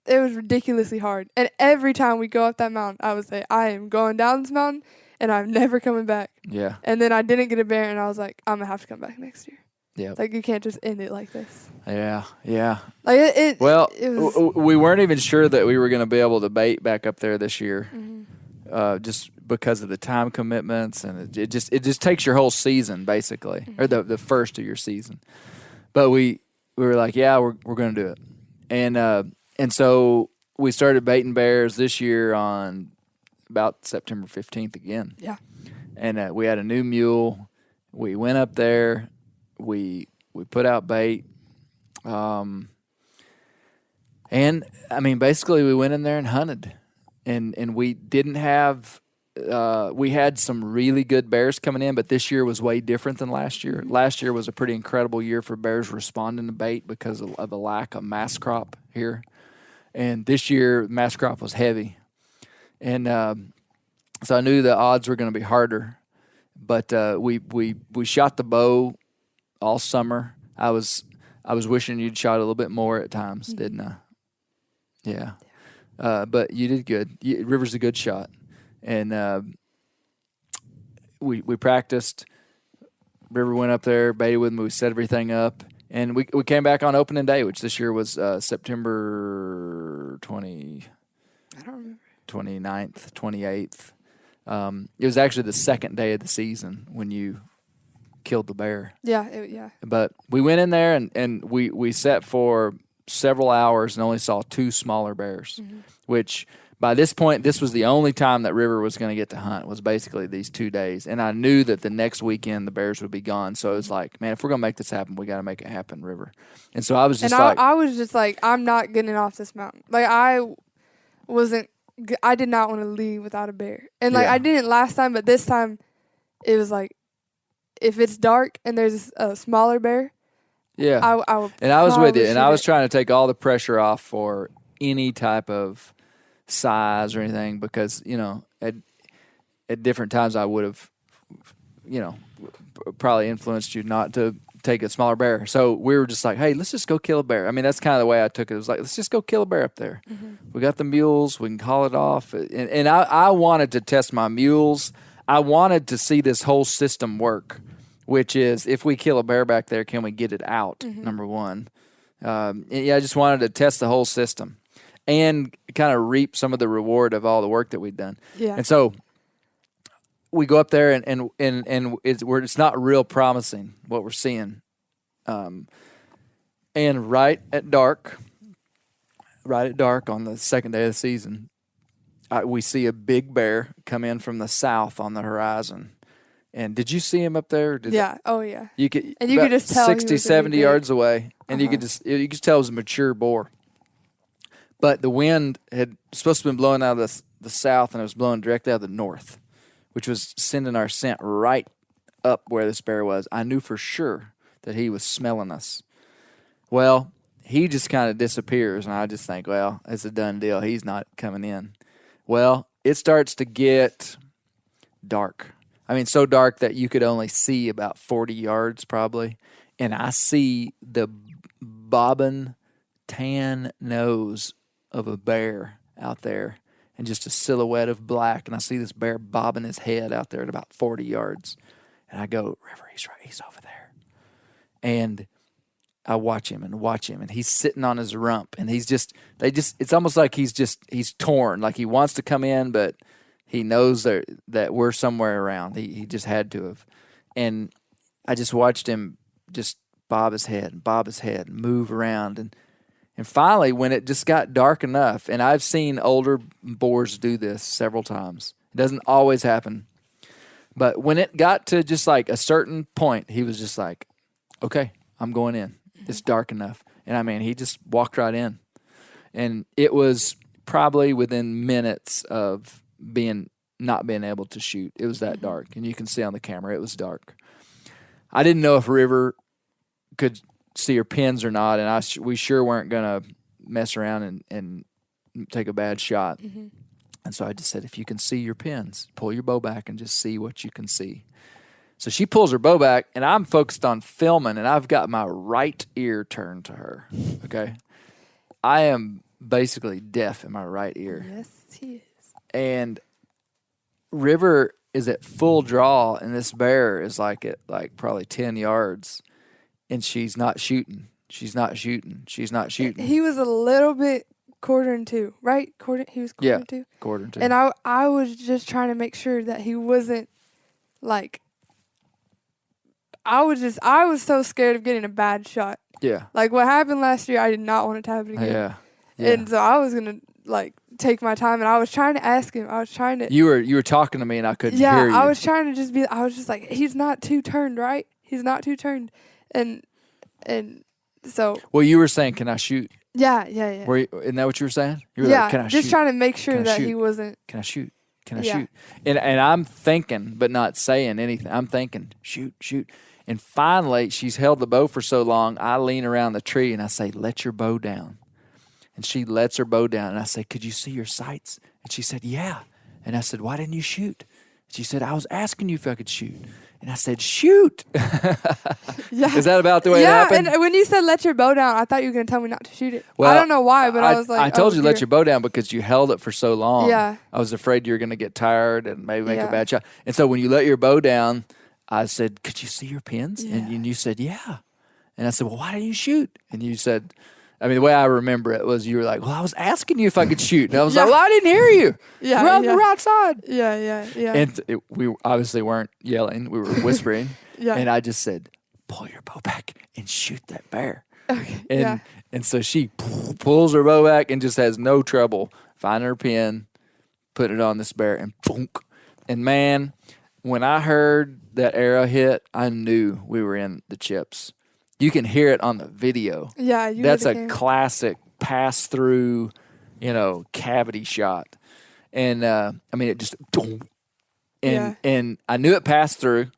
it was ridiculously hard. And every time we go up that mountain, I would say, I am going down this mountain and I'm never coming back. Yeah. And then I didn't get a bear and I was like, I'm going to have to come back next year. Yeah. Like, you can't just end it like this. Yeah. Like, it was, we we weren't even sure that we were going to be able to bait back up there this year. just because of the time commitments, and it just takes your whole season basically, or the first of your season. But we were like, yeah, we're going to do it, and so we started baiting bears this year on about September 15th again. Yeah. And we had a new mule. We went up there. We put out bait. And I mean, basically we went in there and hunted, and we didn't have. We had some really good bears coming in, but this year was way different than last year. Last year was a pretty incredible year for bears responding to bait because of a lack of mass crop here. And this year, mass crop was heavy. And so I knew the odds were going to be harder. But we shot the bow all summer. I was wishing you'd shot a little bit more at times, didn't I? Yeah. But you did good. River's a good shot. And we practiced. River went up there, baited with me. We set everything up. And we came back on opening day, which this year was September 29th, 28th. It was actually the second day of the season when you killed the bear. Yeah. But we went in there and we sat for several hours and only saw 2 smaller bears, which by this point, this was the only time that River was going to get to hunt, was basically these 2 days. And I knew that the next weekend the bears would be gone. So it was like, man, if we're going to make this happen, we got to make it happen, River. And so I was just I was just like, I'm not getting off this mountain. Like, I did not want to leave without a bear. And, like, I didn't last time, but this time it was like, if it's dark and there's a smaller bear, I would. And I was with you, and I was trying to take all the pressure off for any type of size or anything, because at different times I would have probably influenced you not to take a smaller bear. So we were just like, hey, let's just go kill a bear. I mean, that's kind of the way I took it. It was like, let's just go kill a bear up there. We got the mules, we can call it off. And I wanted to test my mules. I wanted to see this whole system work, which is, if we kill a bear back there, can we get it out? Number one. I just wanted to test the whole system and kind of reap some of the reward of all the work that we'd done. Yeah. And so we go up there, and it's not real promising what we're seeing. And right at dark on the second day of the season, we see a big bear come in from the south on the horizon. And did you see him up there? Oh yeah. You could just tell 60, 70 yards away, and you could just tell it was a mature boar. But the wind had supposed to have been blowing out of the south, and it was blowing directly out of the north, which was sending our scent right up where this bear was. I knew for sure that he was smelling us. Well, he just kind of disappears, and I just think, well, it's a done deal. He's not coming in. Well, it starts to get dark. I mean, so dark that you could only see about 40 yards probably. And I see the bobbing tan nose of a bear out there and just a silhouette of black. And I see this bear bobbing his head out there at about 40 yards. And I go, River, he's over there. And I watch him, and he's sitting on his rump, and it's almost like he's torn, like he wants to come in, but he knows that we're somewhere around. He just had to have. And I just watched him just bob his head, move around. And finally, when it just got dark enough, and I've seen older boars do this several times. It doesn't always happen. But when it got to just like a certain point, he was just like, okay, I'm going in. It's dark enough. And I mean, he just walked right in. And it was probably within minutes of not being able to shoot. It was that dark. And you can see on the camera, it was dark. I didn't know if River could see her pins or not, and we sure weren't going to mess around and take a bad shot. And so I just said, if you can see your pins, pull your bow back and just see what you can see. So she pulls her bow back, and I'm focused on filming, and I've got my right ear turned to her, okay? I am basically deaf in my right ear. Yes, he is. And River is at full draw, and this bear is like at probably 10 yards, and she's not shooting. He was a little bit quarter and two, right? He was quarter and two. Quarter and two. And I was just trying to make sure that he wasn't like. I was so scared of getting a bad shot. Yeah. Like what happened last year, I did not want it to happen again. Yeah. And so I was gonna like take my time, and I was trying to ask him. I was trying to. You were talking to me, and I couldn't hear you. I was trying to just be. I was just like, he's not too turned, right? He's not too turned, and so. Well, you were saying, "Can I shoot?" Yeah. Isn't that what you were saying? You were yeah, like, "Can I just shoot? trying to make sure Can I that shoot? he wasn't. Can I shoot? Can I Yeah. shoot?" And I'm thinking, but not saying anything. I'm thinking, shoot. And finally, she's held the bow for so long, I lean around the tree and I say, "Let your bow down." And she lets her bow down. And I say, "Could you see your sights?" And she said, "Yeah." And I said, "Why didn't you shoot?" She said, "I was asking you if I could shoot." And I said, "Shoot." Yeah. Is that about the way it happened? And when you said let your bow down, I thought you were going to tell me not to shoot it. Well, I don't know why, but I was like, I told you here. let your bow down because you held it for so long. Yeah. I was afraid you were going to get tired and maybe make a Yeah. bad shot. And so when you let your bow down, I said, "Could you see your pins?" Yeah. And you said, "Yeah." And I said, "Well, why didn't you shoot?" And you said, I mean, the way I remember it was you were like, "Well, I was asking you if I could shoot." And I was like, "Well, I didn't hear you. Yeah, We're on yeah. the right side." Yeah. And we obviously weren't yelling. We were whispering. Yeah. And I just said, "Pull your bow back and shoot that bear." Okay. And so she pulls her bow back and just has no trouble finding her pin, putting it on this bear, and boom. And man, when I heard that arrow hit, I knew we were in the chips. You can hear it on the video. Yeah. That's a classic pass through, cavity shot. And I mean, it just boom. And I knew it passed through.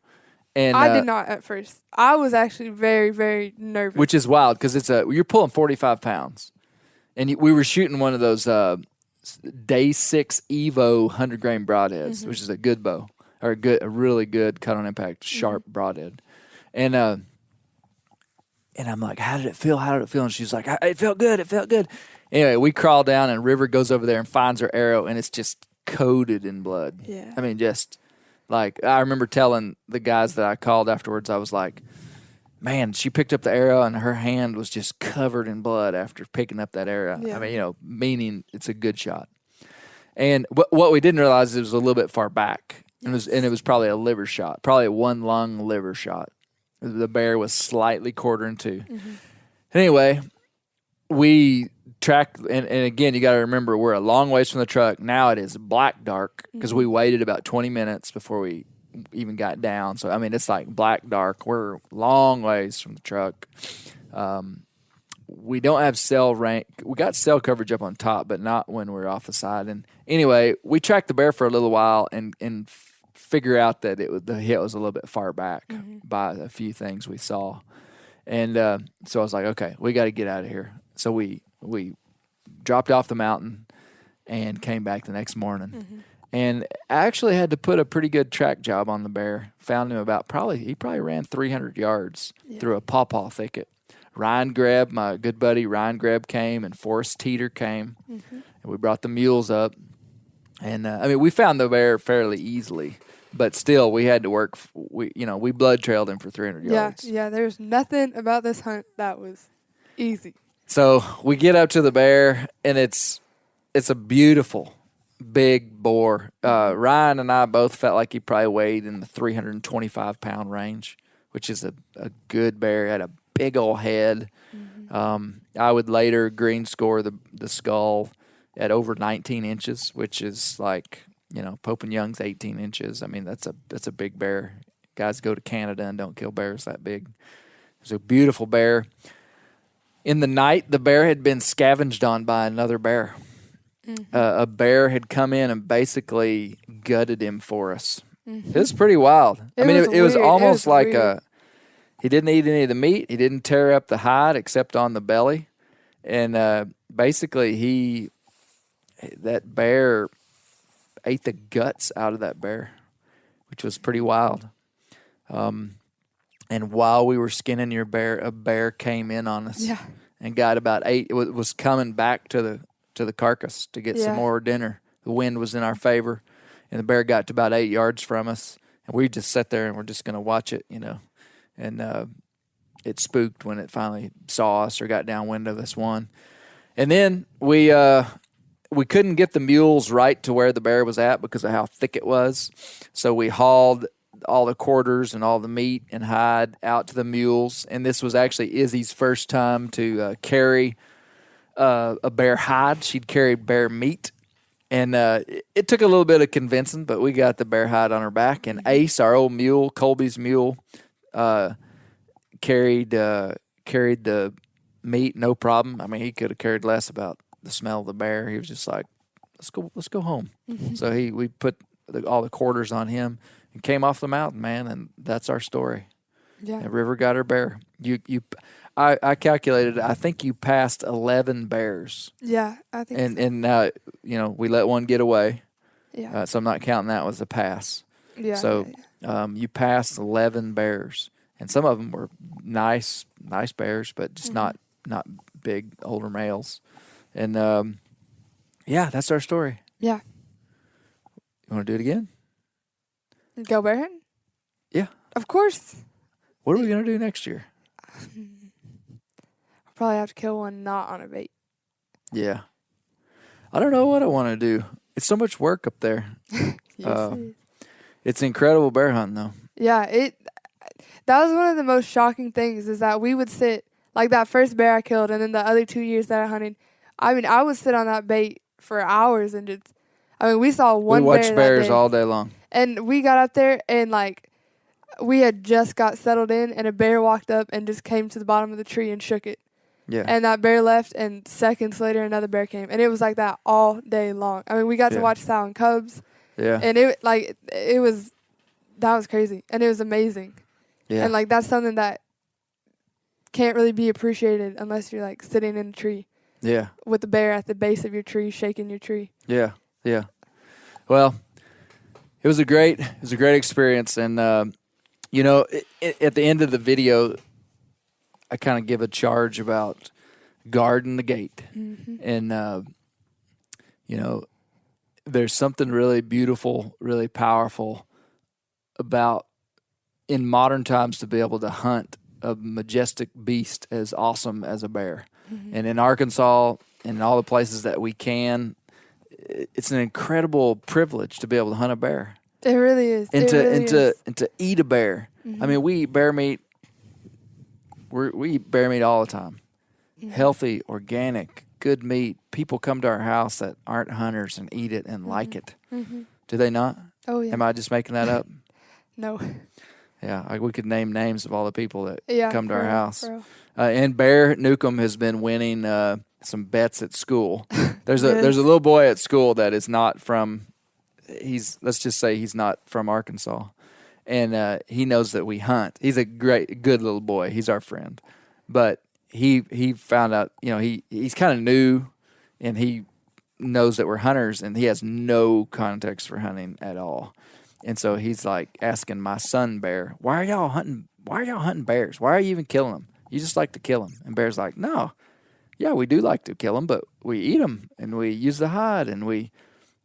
And I did not at first. I was actually very, very nervous. Which is wild because you're pulling 45 pounds. And we were shooting one of those Day 6 Evo 100-grain broadheads, which is a good bow, or a really good cut on impact, sharp broadhead. And I'm like, "How did it feel? How did it feel?" And she's like, "It felt good. It felt good." Anyway, we crawl down, and River goes over there and finds her arrow, and it's just coated in blood. Yeah. I mean, just like I remember telling the guys that I called afterwards, I was like, "Man, she picked up the arrow, and her hand was just covered in blood after picking up that arrow." Yeah. I mean, meaning it's a good shot. And what we didn't realize is it was a little bit far back, and it was probably a liver shot, probably a one lung liver shot. The bear was slightly quarter in two. Anyway, we tracked, and again, you got to remember, we're a long ways from the truck. Now it is black dark because we waited about 20 minutes before we even got down. So, I mean, it's like black dark. We're long ways from the truck. We don't have cell rank. We got cell coverage up on top, but not when we're off the side. And anyway, we tracked the bear for a little while and figure out that the hit was a little bit far back by a few things we saw. And so I was like, okay, we got to get out of here. So we dropped off the mountain and came back the next morning. And I actually had to put a pretty good track job on the bear. Found him he probably ran 300 yards through a pawpaw thicket. My good buddy Ryan Greb came, and Forrest Teeter came. And we brought the mules up. And I mean, we found the bear fairly easily. But still, we had to work. We blood trailed him for 300 yards. Yeah. There's nothing about this hunt that was easy. So we get up to the bear, and it's a beautiful, big boar. Ryan and I both felt like he probably weighed in the 325-pound range, which is a good bear. He had a big old head. I would later green score the skull at over 19 inches, which is like, Pope and Young's 18 inches. I mean, that's a big bear. Guys go to Canada and don't kill bears that big. It was a beautiful bear. In the night, the bear had been scavenged on by another bear. A bear had come in and basically gutted him for us. It was pretty wild. It was almost like he didn't eat any of the meat. He didn't tear up the hide except on the belly. And basically that bear ate the guts out of that bear, which was pretty wild. And while we were skinning your bear, a bear came in on us and got about 8. It was coming back to the carcass to get some more dinner. The wind was in our favor, and the bear got to about 8 yards from us. And we just sat there and we're just going to watch it, And it spooked when it finally saw us or got downwind of us one. And then we couldn't get the mules right to where the bear was at because of how thick it was. So we hauled all the quarters and all the meat and hide out to the mules. And this was actually Izzy's first time to carry a bear hide. She'd carried bear meat. And it took a little bit of convincing, but we got the bear hide on her back. And Ace, our old mule, Colby's mule, carried the meat, no problem. I mean, he could have cared less about the smell of the bear. He was just like, let's go home. So we put all the quarters on him and came off the mountain, man, and that's our story. Yeah. And River got her bear. I calculated. I think you passed 11 bears. Yeah, I think. And we let one get away. Yeah. So I'm not counting that as a pass. Yeah. So you passed 11 bears, and some of them were nice bears, but just not big older males. And that's our story. Yeah. You want to do it again? Go bear hunting? Yeah. Of course. What are we gonna do next year? I'll probably have to kill one not on a bait. Yeah. I don't know what I want to do. It's so much work up there. Yes, it is. It's incredible bear hunting, though. Yeah, that was one of the most shocking things is that we would sit, like that first bear I killed and then the other 2 years that I hunted, I mean, I would sit on that bait for hours and just, I mean, we saw one bear We watched that bears day, all day long. and we got up there and like, we had just got settled in and a bear walked up and just came to the bottom of the tree and shook it. Yeah. And that bear left, and seconds later another bear came, and it was like that all day long. I mean, we got to watch sow and cubs, Yeah. and that was crazy, and it was amazing. Yeah. And like that's something that can't really be appreciated unless you're like sitting in a tree. Yeah. With the bear at the base of your tree, shaking your tree. Yeah. Yeah. Well, it was a great experience, and at the end of the video, I kind of give a charge about guarding the gate, and there's something really beautiful, really powerful about in modern times to be able to hunt a majestic beast as awesome as a bear. And in Arkansas and all the places that we can, it's an incredible privilege to be able to hunt a bear. It really is. And is. to eat a bear. I mean, we eat bear meat. We eat bear meat all the time. Healthy, organic, good meat. People come to our house that aren't hunters and eat it and like it. Do they not? Oh, yeah. Am I just making that up? No. Yeah, we could name names of all the people that come to our real, house. And Bear Newcomb has been winning some bets at school. There's a little boy at school that is not from. Let's just say he's not from Arkansas, and he knows that we hunt. He's a good little boy. He's our friend, but he found out. He's kind of new, and he knows that we're hunters, and he has no context for hunting at all. And so he's like asking my son Bear, "Why are y'all hunting? Why are y'all hunting bears? Why are you even killing them? You just like to kill them." And Bear's like, "No, yeah, we do like to kill them, but we eat them and we use the hide and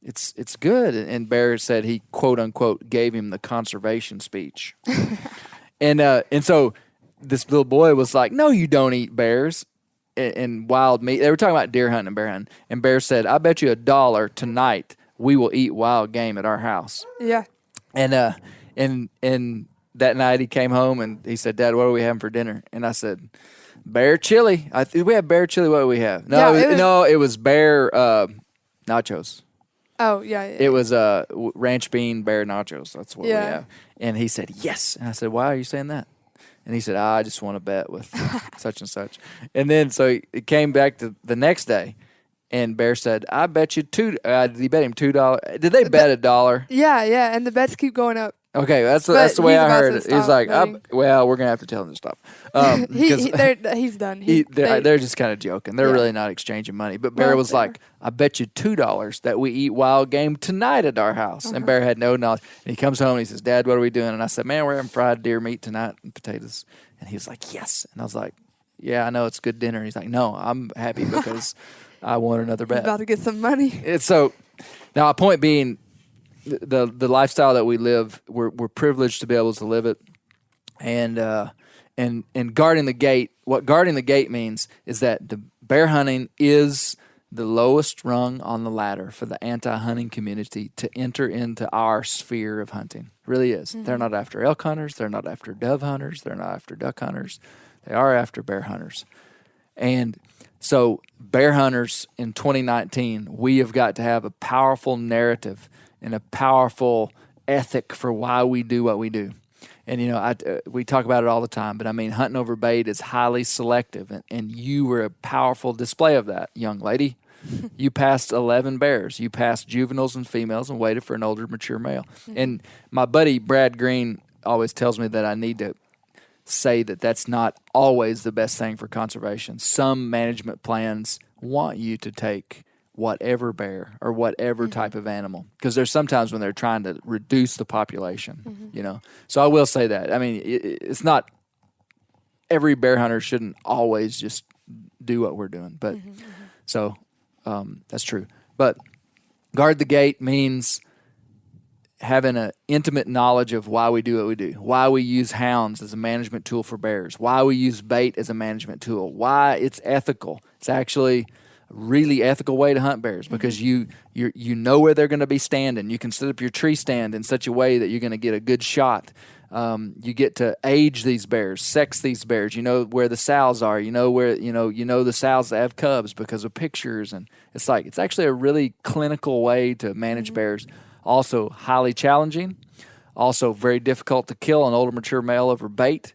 it's good." And Bear said he quote unquote gave him the conservation speech. and so this little boy was like, "No, you don't eat bears and wild meat." They were talking about deer hunting and bear hunting. And Bear said, "I bet you $1 tonight we will eat wild game at our house." Yeah. And that night he came home and he said, "Dad, what are we having for dinner?" And I said, "Bear chili." We had bear chili. What do we have? No, it was bear nachos. Oh, yeah. It was ranch bean bear nachos. That's what we have. And he said, "Yes." And I said, "Why are you saying that?" And he said, "I just want to bet with such and such." And then so it came back to the next day. And Bear said, "I bet you he bet him $2. Did they bet $1? Yeah, and the bets keep going up. Okay, that's the way I heard it. He's like, we're gonna have to tell him to stop. He's done. They're just kind of joking. They're really not exchanging money. But Bear was like, "I bet you $2 that we eat wild game tonight at our house." And Bear had no knowledge. And he comes home and he says, "Dad, what are we doing?" And I said, "Man, we're having fried deer meat tonight and potatoes." And he was like, "Yes." And I was like, "Yeah, I know it's good dinner." And he's like, "No, I'm happy because I won another bet." He's about to get some money. So now, a point being, the lifestyle that we live, we're privileged to be able to live it, and guarding the gate. What guarding the gate means is that the bear hunting is the lowest rung on the ladder for the anti-hunting community to enter into our sphere of hunting. It really is. Mm-hmm. They're not after elk hunters. They're not after dove hunters. They're not after duck hunters. They are after bear hunters. And so bear hunters in 2019, we have got to have a powerful narrative and a powerful ethic for why we do what we do. And, we talk about it all the time, but I mean, hunting over bait is highly selective, and you were a powerful display of that, young lady. You passed 11 bears. You passed juveniles and females and waited for an older, mature male. Mm-hmm. And my buddy Brad Green always tells me that I need to say that that's not always the best thing for conservation. Some management plans want you to take whatever bear or whatever mm-hmm. type of animal, because there's sometimes when they're trying to reduce the population, mm-hmm. So I will say that. I mean, it's not every bear hunter shouldn't always just do what we're doing, but mm-hmm. so that's true. But guard the gate means having an intimate knowledge of why we do what we do, why we use hounds as a management tool for bears, why we use bait as a management tool, why it's ethical. It's actually really ethical way to hunt bears, because you know where they're going to be standing. You can set up your tree stand in such a way that you're going to get a good shot. You get to age these bears, sex these bears. You know where the sows are. You know where the sows that have cubs because of pictures, and it's actually a really clinical way to manage bears. Also highly challenging, also very difficult to kill an older mature male over bait,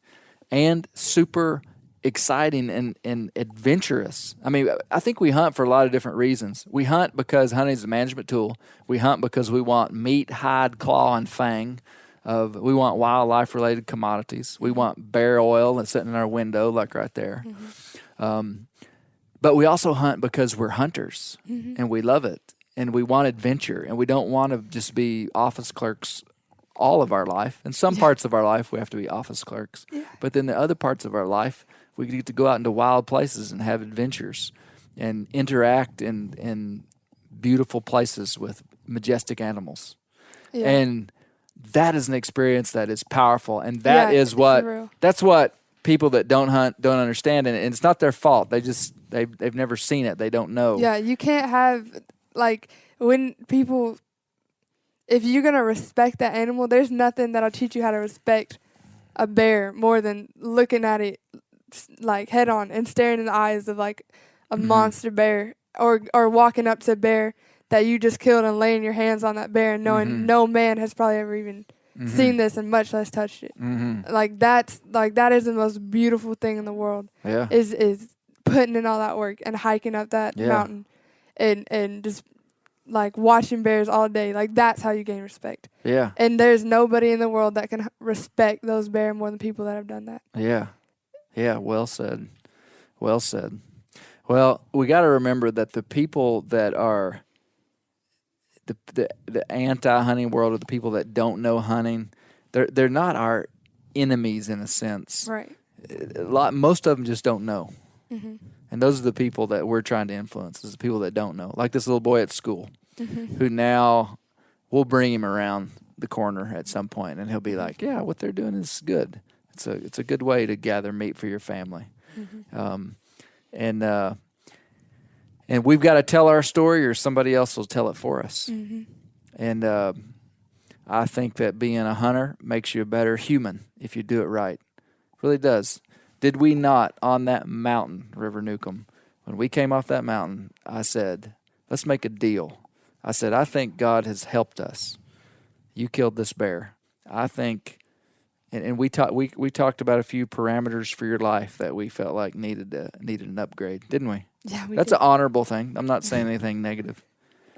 and super exciting and adventurous. I mean, I think we hunt for a lot of different reasons. We hunt because hunting is a management tool. We hunt because we want meat, hide, claw, and fang. We want wildlife-related commodities. We want bear oil that's sitting in our window, like right there. Mm-hmm. But we also hunt because we're hunters, mm-hmm. and we love it, and we want adventure, and we don't want to just be office clerks all of our life. In some parts of our life, we have to be office clerks. Yeah. But then the other parts of our life, we get to go out into wild places and have adventures and interact in beautiful places with majestic animals. Yeah. And that is an experience that is powerful. And that's what people that don't hunt don't understand. And it's not their fault. They've never seen it. They don't know. Yeah, you can't have, when people, if you're going to respect that animal, there's nothing that'll teach you how to respect a bear more than looking at it head on and staring in the eyes of a mm-hmm. monster bear, or walking up to a bear that you just killed and laying your hands on that bear and knowing mm-hmm. no man has probably ever even mm-hmm. seen this and much less touched it. Mm-hmm. That is the most beautiful thing in the world. Yeah. Is putting in all that work and hiking up that mountain and just watching bears all day. That's how you gain respect. Yeah. And there's nobody in the world that can respect those bears more than people that have done that. Yeah. Yeah, well said. Well said. Well, we got to remember that the people that are the anti-hunting world, or the people that don't know hunting, they're not our enemies in a sense. Right. Most of them just don't know. Mm-hmm. And those are the people that we're trying to influence, is the people that don't know. Like this little boy at school, mm-hmm. who now we'll bring him around the corner at some point, and he'll be like, yeah, what they're doing is good. It's a good way to gather meat for your family. Mm-hmm. And we've got to tell our story, or somebody else will tell it for us. Mm-hmm. And I think that being a hunter makes you a better human if you do it right. It really does. Did we not, on that mountain, River Newcomb, when we came off that mountain, I said, let's make a deal. I said, I think God has helped us. You killed this bear. I think, and we talked about a few parameters for your life that we felt like needed an upgrade, didn't we? Yeah, we did. That's an honorable thing. I'm not saying anything negative.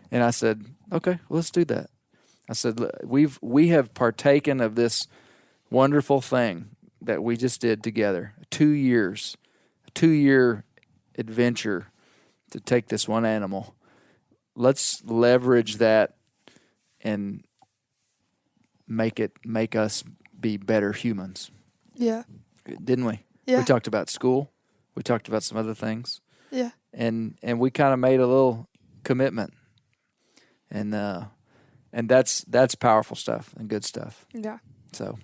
And I said, okay, well, let's do that. I said, we have partaken of this wonderful thing that we just did together. 2 years, a 2-year adventure to take this one animal. Let's leverage that and make us be better humans. Yeah. Didn't we? Yeah. We talked about school. We talked about some other things. Yeah. And we kind of made a little commitment. And that's powerful stuff and good stuff. Yeah. So,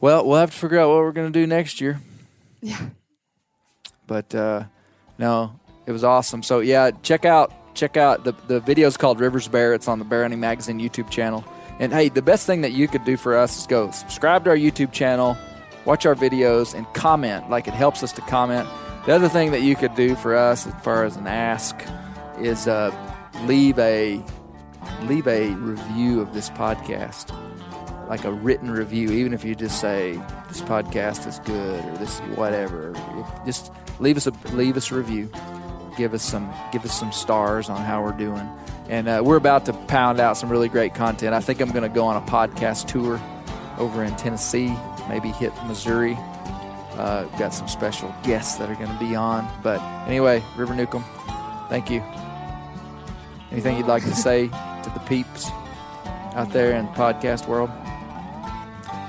well, we'll have to figure out what we're going to do next year. Yeah. But no, It was awesome. So yeah, check out the video's called Rivers Bear. It's on the Bear Hunting Magazine YouTube channel. And hey, the best thing that you could do for us is go subscribe to our YouTube channel, watch our videos, and comment. Like, it helps us to comment. The other thing that you could do for us as far as an ask is leave a review of this podcast, like a written review, even if you just say this podcast is good or this whatever. Just leave us a review. Give us some stars on how we're doing. And we're about to pound out some really great content. I think I'm going to go on a podcast tour over in Tennessee, maybe hit Missouri. Got some special guests that are going to be on. But anyway, River Newcomb, thank you. Anything you'd like to say to the peeps out there in the podcast world?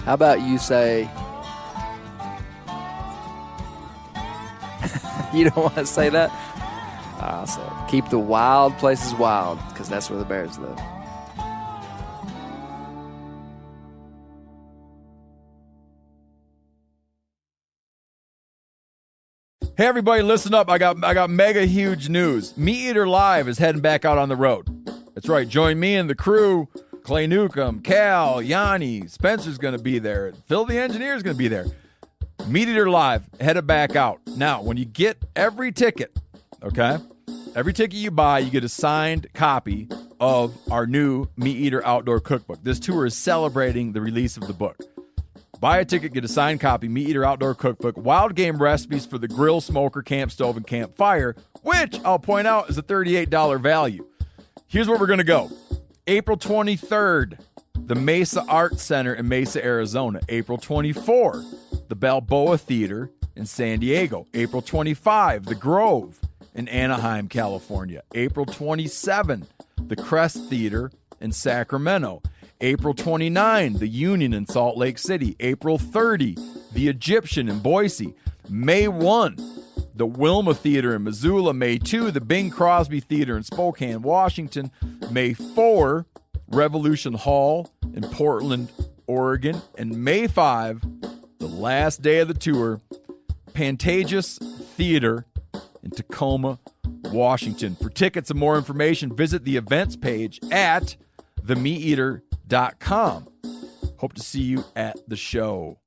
How about you say... You don't want to say that? I'll say it. Keep the wild places wild, because that's where the bears live. Hey everybody, listen up. I got mega huge news. Meat Eater Live is heading back out on the road. That's right. Join me and the crew. Clay Newcomb, Cal, Yanni, Spencer's going to be there. Phil the engineer's going to be there. Meat Eater Live headed back out. Now, when you get every ticket, okay? Every ticket you buy, you get a signed copy of our new Meat Eater Outdoor Cookbook. This tour is celebrating the release of the book. Buy a ticket, get a signed copy, Meat Eater Outdoor Cookbook, wild game recipes for the grill, smoker, camp stove, and campfire, which I'll point out is a $38 value. Here's where we're going to go. April 23rd, the Mesa Arts Center in Mesa, Arizona. April 24, the Balboa Theater in San Diego. April 25, the Grove in Anaheim, California. April 27, the Crest Theater in Sacramento. April 29, the Union in Salt Lake City. April 30, the Egyptian in Boise. May 1, the Wilma Theater in Missoula. May 2, the Bing Crosby Theater in Spokane, Washington. May 4, Revolution Hall in Portland, Oregon. And May 5, the last day of the tour, Pantages Theater in Tacoma, Washington. For tickets and more information, visit the events page at themeateater.com. Hope to see you at the show.